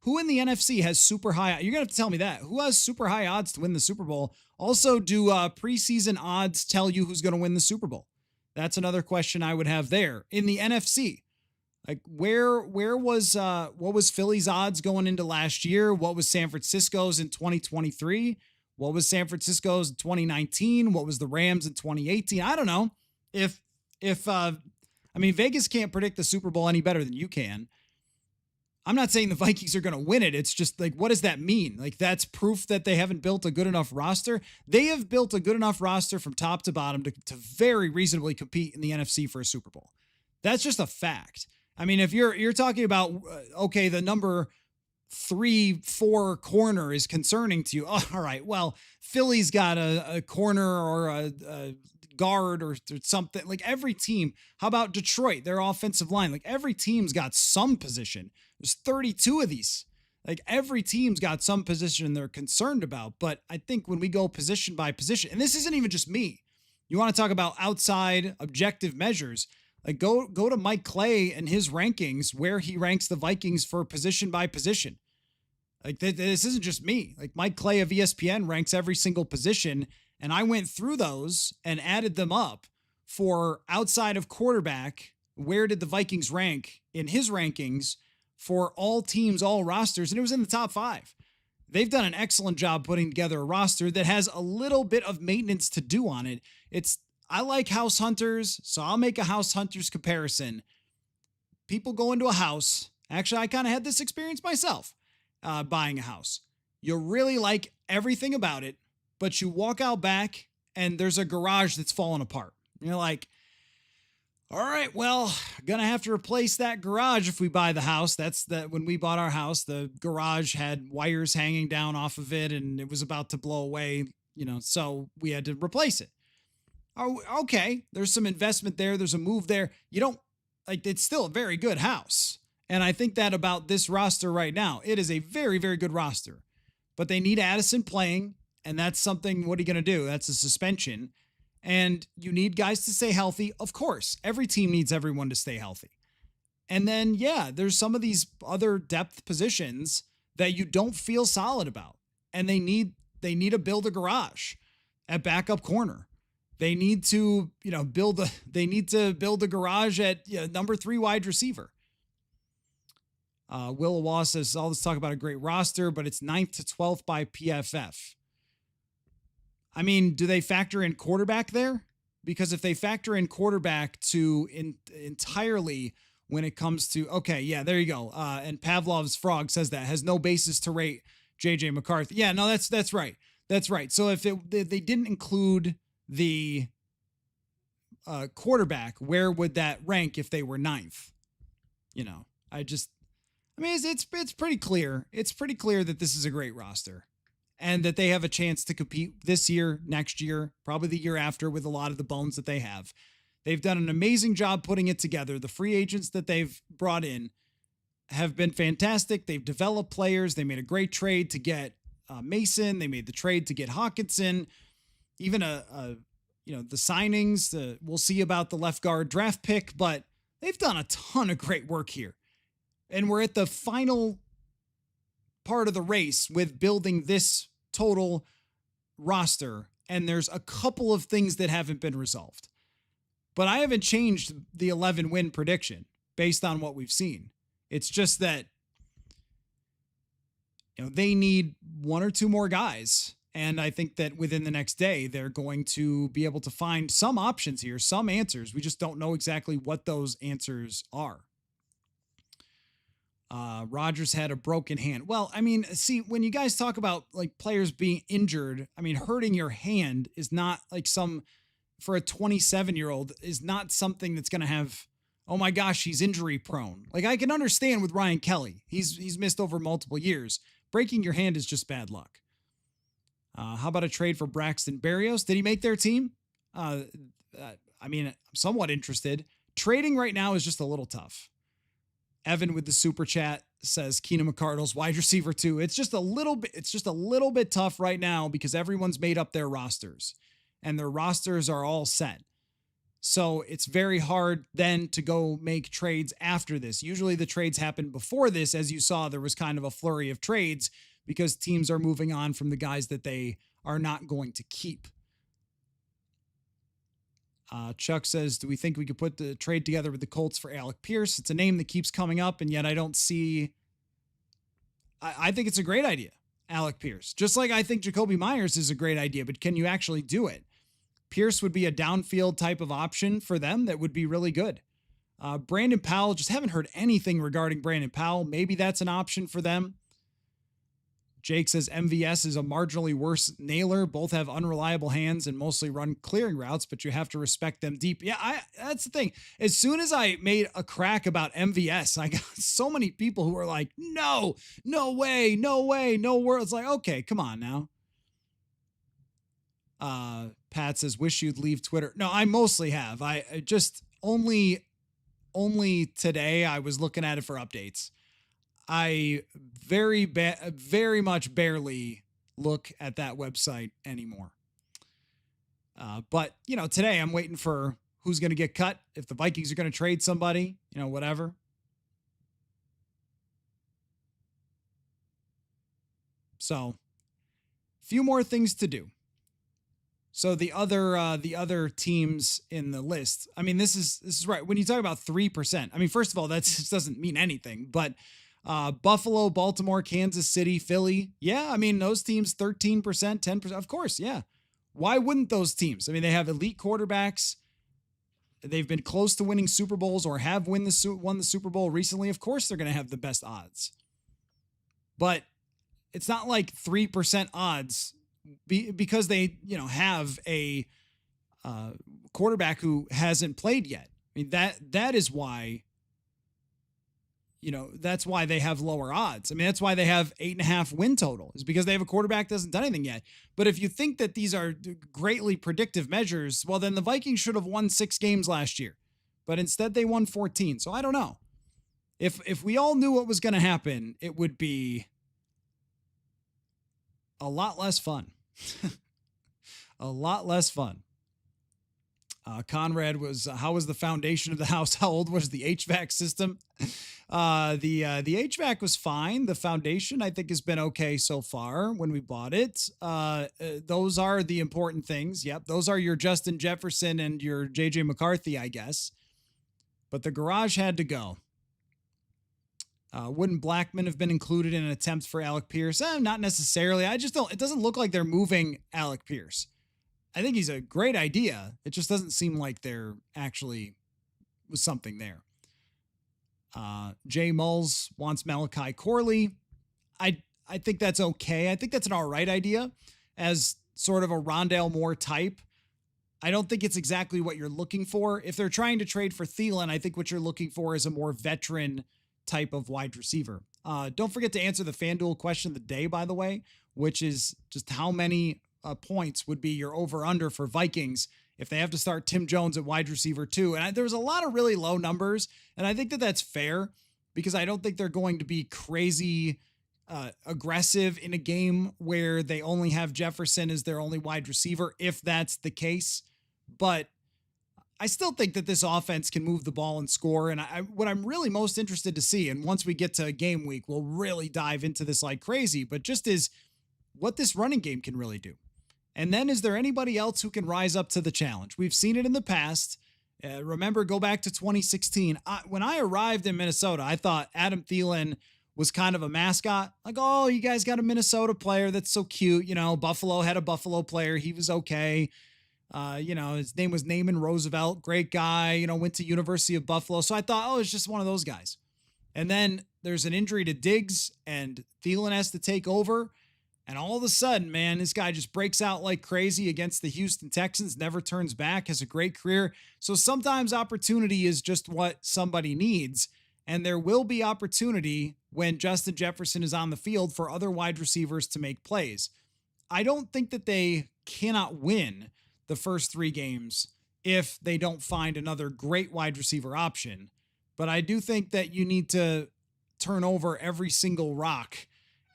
Speaker 1: Who in the NFC has super high? You're going to have to tell me that. Who has super high odds to win the Super Bowl? Also, do preseason odds tell you who's going to win the Super Bowl? That's another question I would have there. In the NFC, like where was what was Philly's odds going into last year? What was San Francisco's in 2023? What was San Francisco's in 2019? What was the Rams in 2018? I don't know. Vegas can't predict the Super Bowl any better than you can. I'm not saying the Vikings are going to win it. It's just like, what does that mean? Like, that's proof that they haven't built a good enough roster. They have built a good enough roster from top to bottom to very reasonably compete in the NFC for a Super Bowl. That's just a fact. I mean, if you're talking about, okay, the number 3-4 corner is concerning to you. Oh, all right. Well, Philly's got a corner or a guard or something. Like every team. How about Detroit? Their offensive line. Like every team's got some position. There's 32 of these. Like every team's got some position they're concerned about. But I think when we go position by position, and this isn't even just me, you want to talk about outside objective measures. Like go to Mike Clay and his rankings where he ranks the Vikings for position by position. Like this isn't just me. Like Mike Clay of ESPN ranks every single position, and I went through those and added them up for outside of quarterback. Where did the Vikings rank in his rankings for all teams, all rosters? And it was in the top 5. They've done an excellent job putting together a roster that has a little bit of maintenance to do on it. I like house hunters, so I'll make a house hunters comparison. People go into a house. Actually, I kind of had this experience myself. Buying a house. You really like everything about it, but you walk out back and there's a garage that's falling apart. You're like, all right, well, gonna have to replace that garage if we buy the house. That's that when we bought our house, the garage had wires hanging down off of it and it was about to blow away, so we had to replace it. Oh, okay, there's some investment there, there's a move there. You don't like it's still a very good house. And I think that about this roster right now. It is a very, very good roster. But they need Addison playing, and that's something, what are you going to do? That's a suspension. And you need guys to stay healthy. Of course, every team needs everyone to stay healthy. And then, there's some of these other depth positions that you don't feel solid about. And they need to build a garage at backup corner. They need to, build a garage at number 3 wide receiver. Will Awa says, all this talk about a great roster, but it's 9th to 12th by PFF. I mean, do they factor in quarterback there? Because if they factor in quarterback entirely when it comes to, there you go. And Pavlov's Frog says that has no basis to rate JJ McCarthy. Yeah, no, that's right. That's right. So if they didn't include the quarterback, where would that rank if they were 9th? It's pretty clear. It's pretty clear that this is a great roster and that they have a chance to compete this year, next year, probably the year after with a lot of the bones that they have. They've done an amazing job putting it together. The free agents that they've brought in have been fantastic. They've developed players. They made a great trade to get Mason. They made the trade to get Hawkinson. Even the signings. We'll see about the left guard draft pick, but they've done a ton of great work here. And we're at the final part of the race with building this total roster. And there's a couple of things that haven't been resolved. But I haven't changed the 11-win prediction based on what we've seen. It's just that they need 1 or 2 more guys. And I think that within the next day, they're going to be able to find some options here, some answers. We just don't know exactly what those answers are. Rodgers had a broken hand. Well, see, when you guys talk about like players being injured, hurting your hand is not like for a 27-year-old is not something that's going to have, oh my gosh, he's injury prone. Like I can understand with Ryan Kelly. He's missed over multiple years. Breaking your hand is just bad luck. How about a trade for Braxton Berrios? Did he make their team? I'm somewhat interested. Trading right now is just a little tough. Evan with the super chat says Keenan McCardle's wide receiver 2. It's just a little bit tough right now because everyone's made up their rosters and their rosters are all set. So it's very hard then to go make trades after this. Usually the trades happen before this. As you saw, there was kind of a flurry of trades because teams are moving on from the guys that they are not going to keep. Chuck says, do we think we could put the trade together with the Colts for Alec Pierce? It's a name that keeps coming up, and yet I don't see... I think it's a great idea, Alec Pierce. Just like I think Jacoby Myers is a great idea, but can you actually do it? Pierce would be a downfield type of option for them that would be really good. Brandon Powell, just haven't heard anything regarding Brandon Powell. Maybe that's an option for them. Jake says MVS is a marginally worse nailer. Both have unreliable hands and mostly run clearing routes, but you have to respect them deep. Yeah, that's the thing. As soon as I made a crack about MVS, I got so many people who were like, no way, no world. It's like, okay, come on now. Pat says, wish you'd leave Twitter. No, I mostly have. I just only today I was looking at it for updates. I very much barely look at that website anymore. But today I'm waiting for who's going to get cut, if the Vikings are going to trade somebody, whatever. So, few more things to do. So the other teams in the list, I mean, this is right. When you talk about 3%, I mean, first of all, that just doesn't mean anything. But Buffalo, Baltimore, Kansas City, Philly, yeah, I mean, those teams 13%, 10%, of course, yeah. Why wouldn't those teams? I mean, they have elite quarterbacks. They've been close to winning Super Bowls or have won the Super Bowl recently. Of course, they're going to have the best odds. But it's not like 3% odds because they, have a quarterback who hasn't played yet. I mean, that is why, that's why they have lower odds. I mean, that's why they have 8.5 win total, is because they have a quarterback that hasn't done anything yet. But if you think that these are greatly predictive measures, well, then the Vikings should have won 6 games last year, but instead they won 14. So I don't know. If we all knew what was going to happen, it would be a lot less fun. A lot less fun. Conrad was, how was the foundation of the house? How old was the HVAC system? The HVAC was fine. The foundation, I think, has been okay so far when we bought it. Those are the important things. Yep. Those are your Justin Jefferson and your JJ McCarthy, I guess. But the garage had to go. Wouldn't Blackman have been included in an attempt for Alec Pierce? Not necessarily. I just don't. It doesn't look like they're moving Alec Pierce. I think he's a great idea. It just doesn't seem like there actually was something there. Jay Mulls wants Malachi Corley. I think that's okay. I think that's an all right idea as sort of a Rondale Moore type. I don't think it's exactly what you're looking for. If they're trying to trade for Thielen, I think what you're looking for is a more veteran type of wide receiver. Don't forget to answer the FanDuel question of the day, by the way, which is just how many points would be your over-under for Vikings if they have to start Tim Jones at wide receiver 2. And there was a lot of really low numbers, and I think that that's fair because I don't think they're going to be crazy aggressive in a game where they only have Jefferson as their only wide receiver, if that's the case. But I still think that this offense can move the ball and score. And what I'm really most interested to see, and once we get to game week, we'll really dive into this like crazy, but just is what this running game can really do. And then is there anybody else who can rise up to the challenge? We've seen it in the past. Remember, go back to 2016. When I arrived in Minnesota, I thought Adam Thielen was kind of a mascot. Like, oh, you guys got a Minnesota player that's so cute. Buffalo had a Buffalo player. He was okay. His name was Naaman Roosevelt. Great guy, went to University of Buffalo. So I thought, oh, it's just one of those guys. And then there's an injury to Diggs and Thielen has to take over. And all of a sudden, man, this guy just breaks out like crazy against the Houston Texans, never turns back, has a great career. So sometimes opportunity is just what somebody needs. And there will be opportunity when Justin Jefferson is on the field for other wide receivers to make plays. I don't think that they cannot win the first 3 games if they don't find another great wide receiver option. But I do think that you need to turn over every single rock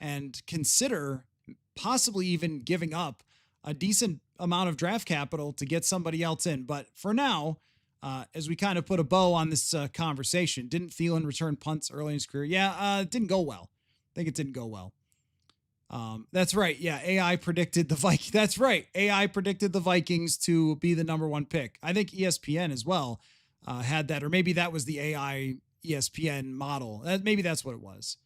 Speaker 1: and consider possibly even giving up a decent amount of draft capital to get somebody else in. But for now, as we kind of put a bow on this conversation, didn't Thielen return punts early in his career? Yeah, it didn't go well. I think it didn't go well. That's right. Yeah, AI predicted the Vikings. That's right. AI predicted the Vikings to be the number 1 pick. I think ESPN as well had that, or maybe that was the AI ESPN model. Maybe that's what it was.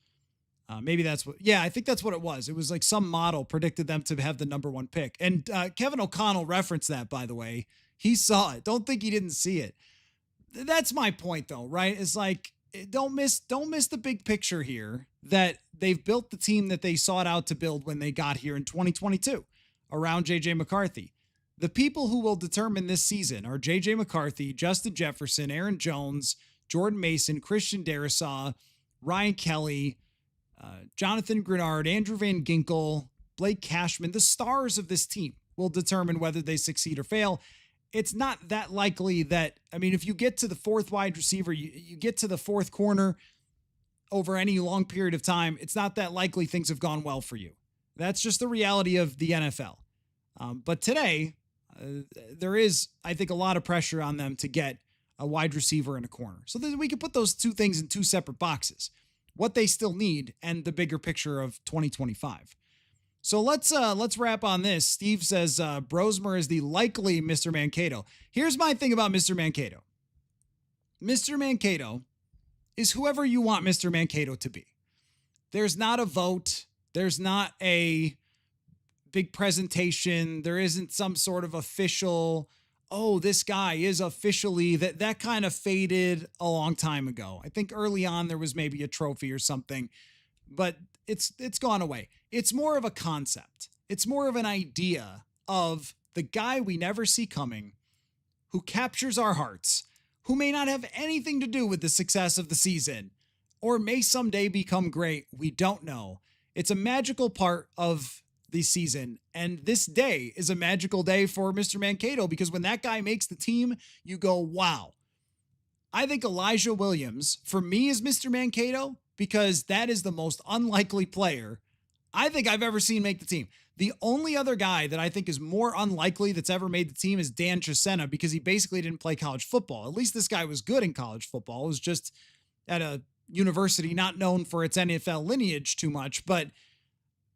Speaker 1: I think that's what it was. It was like some model predicted them to have the number 1 pick. And Kevin O'Connell referenced that, by the way. He saw it. Don't think he didn't see it. That's my point, though, right? It's like, don't miss the big picture here, that they've built the team that they sought out to build when they got here in 2022 around JJ McCarthy. The people who will determine this season are JJ McCarthy, Justin Jefferson, Aaron Jones, Jordan Mason, Christian Darrisaw, Ryan Kelly, Jonathan Grenard, Andrew Van Ginkel, Blake Cashman. The stars of this team will determine whether they succeed or fail. It's not that likely that, if you get to the 4th wide receiver, you get to the 4th corner, over any long period of time, it's not that likely things have gone well for you. That's just the reality of the NFL. But today, there is, I think, a lot of pressure on them to get a wide receiver in a corner. So that we can put those two things in two separate boxes: what they still need and the bigger picture of 2025. So let's wrap on this. Steve says Brosmer is the likely Mr. Mankato. Here's my thing about Mr. Mankato. Mr. Mankato is whoever you want Mr. Mankato to be. There's not a vote. There's not a big presentation. There isn't some sort of official, oh, this guy is officially, that kind of faded a long time ago. I think early on there was maybe a trophy or something, but it's gone away. It's more of a concept. It's more of an idea of the guy we never see coming, who captures our hearts, who may not have anything to do with the success of the season, or may someday become great. We don't know. It's a magical part of the season, and this day is a magical day for Mr. Mankato, because when that guy makes the team, you go, wow. I think Elijah Williams, for me, is Mr. Mankato, because that is the most unlikely player I think I've ever seen make the team. The only other guy that I think is more unlikely that's ever made the team is Dan Chisena, because he basically didn't play college football. At least this guy was good in college football. It was just at a university not known for its NFL lineage too much, but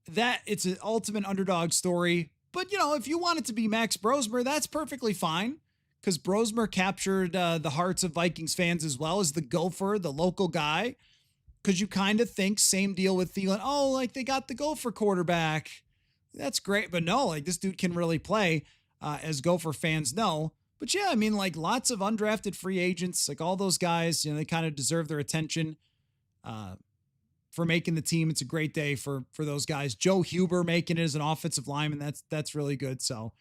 Speaker 1: that it's an ultimate underdog story. But, if you want it to be Max Brosmer, that's perfectly fine, because Brosmer captured the hearts of Vikings fans as well as the Gopher, the local guy, because you kind of think same deal with Thielen. Oh, like they got the Gopher quarterback. That's great. But no, like this dude can really play, as Gopher fans know. But yeah, I mean, like lots of undrafted free agents, like all those guys, they kind of deserve their attention for making the team. It's a great day for those guys. Joe Huber making it as an offensive lineman. That's really good. So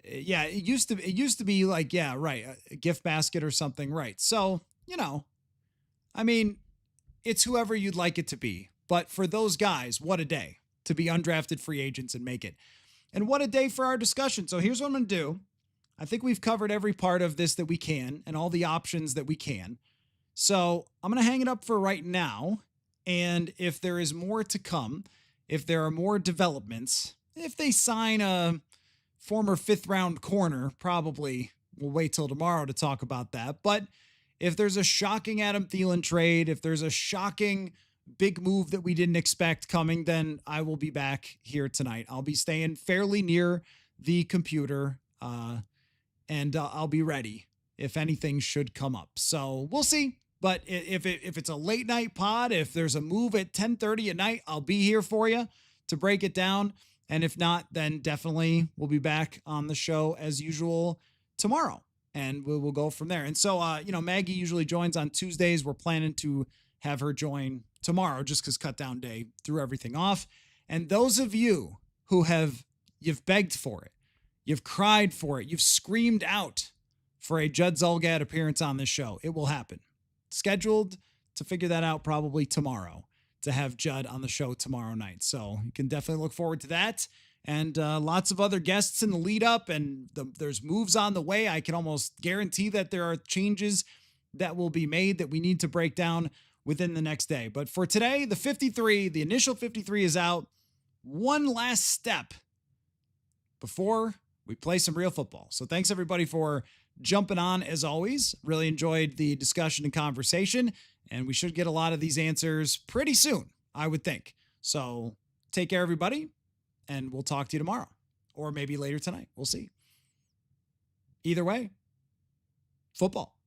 Speaker 1: yeah, it used to be like, yeah, right. A gift basket or something. Right. So, I mean, it's whoever you'd like it to be. But for those guys, what a day to be undrafted free agents and make it. And what a day for our discussion. So here's what I'm going to do. I think we've covered every part of this that we can and all the options that we can. So I'm going to hang it up for right now. And if there is more to come, if there are more developments, if they sign a former 5th round corner, probably we'll wait till tomorrow to talk about that. But if there's a shocking Adam Thielen trade, if there's a shocking big move that we didn't expect coming, then I will be back here tonight. I'll be staying fairly near the computer, and I'll be ready if anything should come up. So we'll see. But if it's a late night pod, if there's a move at 10:30 at night, I'll be here for you to break it down. And if not, then definitely we'll be back on the show as usual tomorrow. And we'll go from there. And so, Maggie usually joins on Tuesdays. We're planning to have her join tomorrow just because cut down day threw everything off. And those of you who you've begged for it, you've cried for it, you've screamed out for a Judd Zulgad appearance on this show, it will happen. Scheduled to figure that out probably tomorrow, to have Judd on the show tomorrow night. So you can definitely look forward to that. And lots of other guests in the lead up, and there's moves on the way. I can almost guarantee that there are changes that will be made that we need to break down within the next day. But for today, the initial 53 is out. One last step before we play some real football. So thanks everybody for jumping on as always. Really enjoyed the discussion and conversation, and we should get a lot of these answers pretty soon, I would think. So take care, everybody. And we'll talk to you tomorrow or maybe later tonight. We'll see. Either way, football.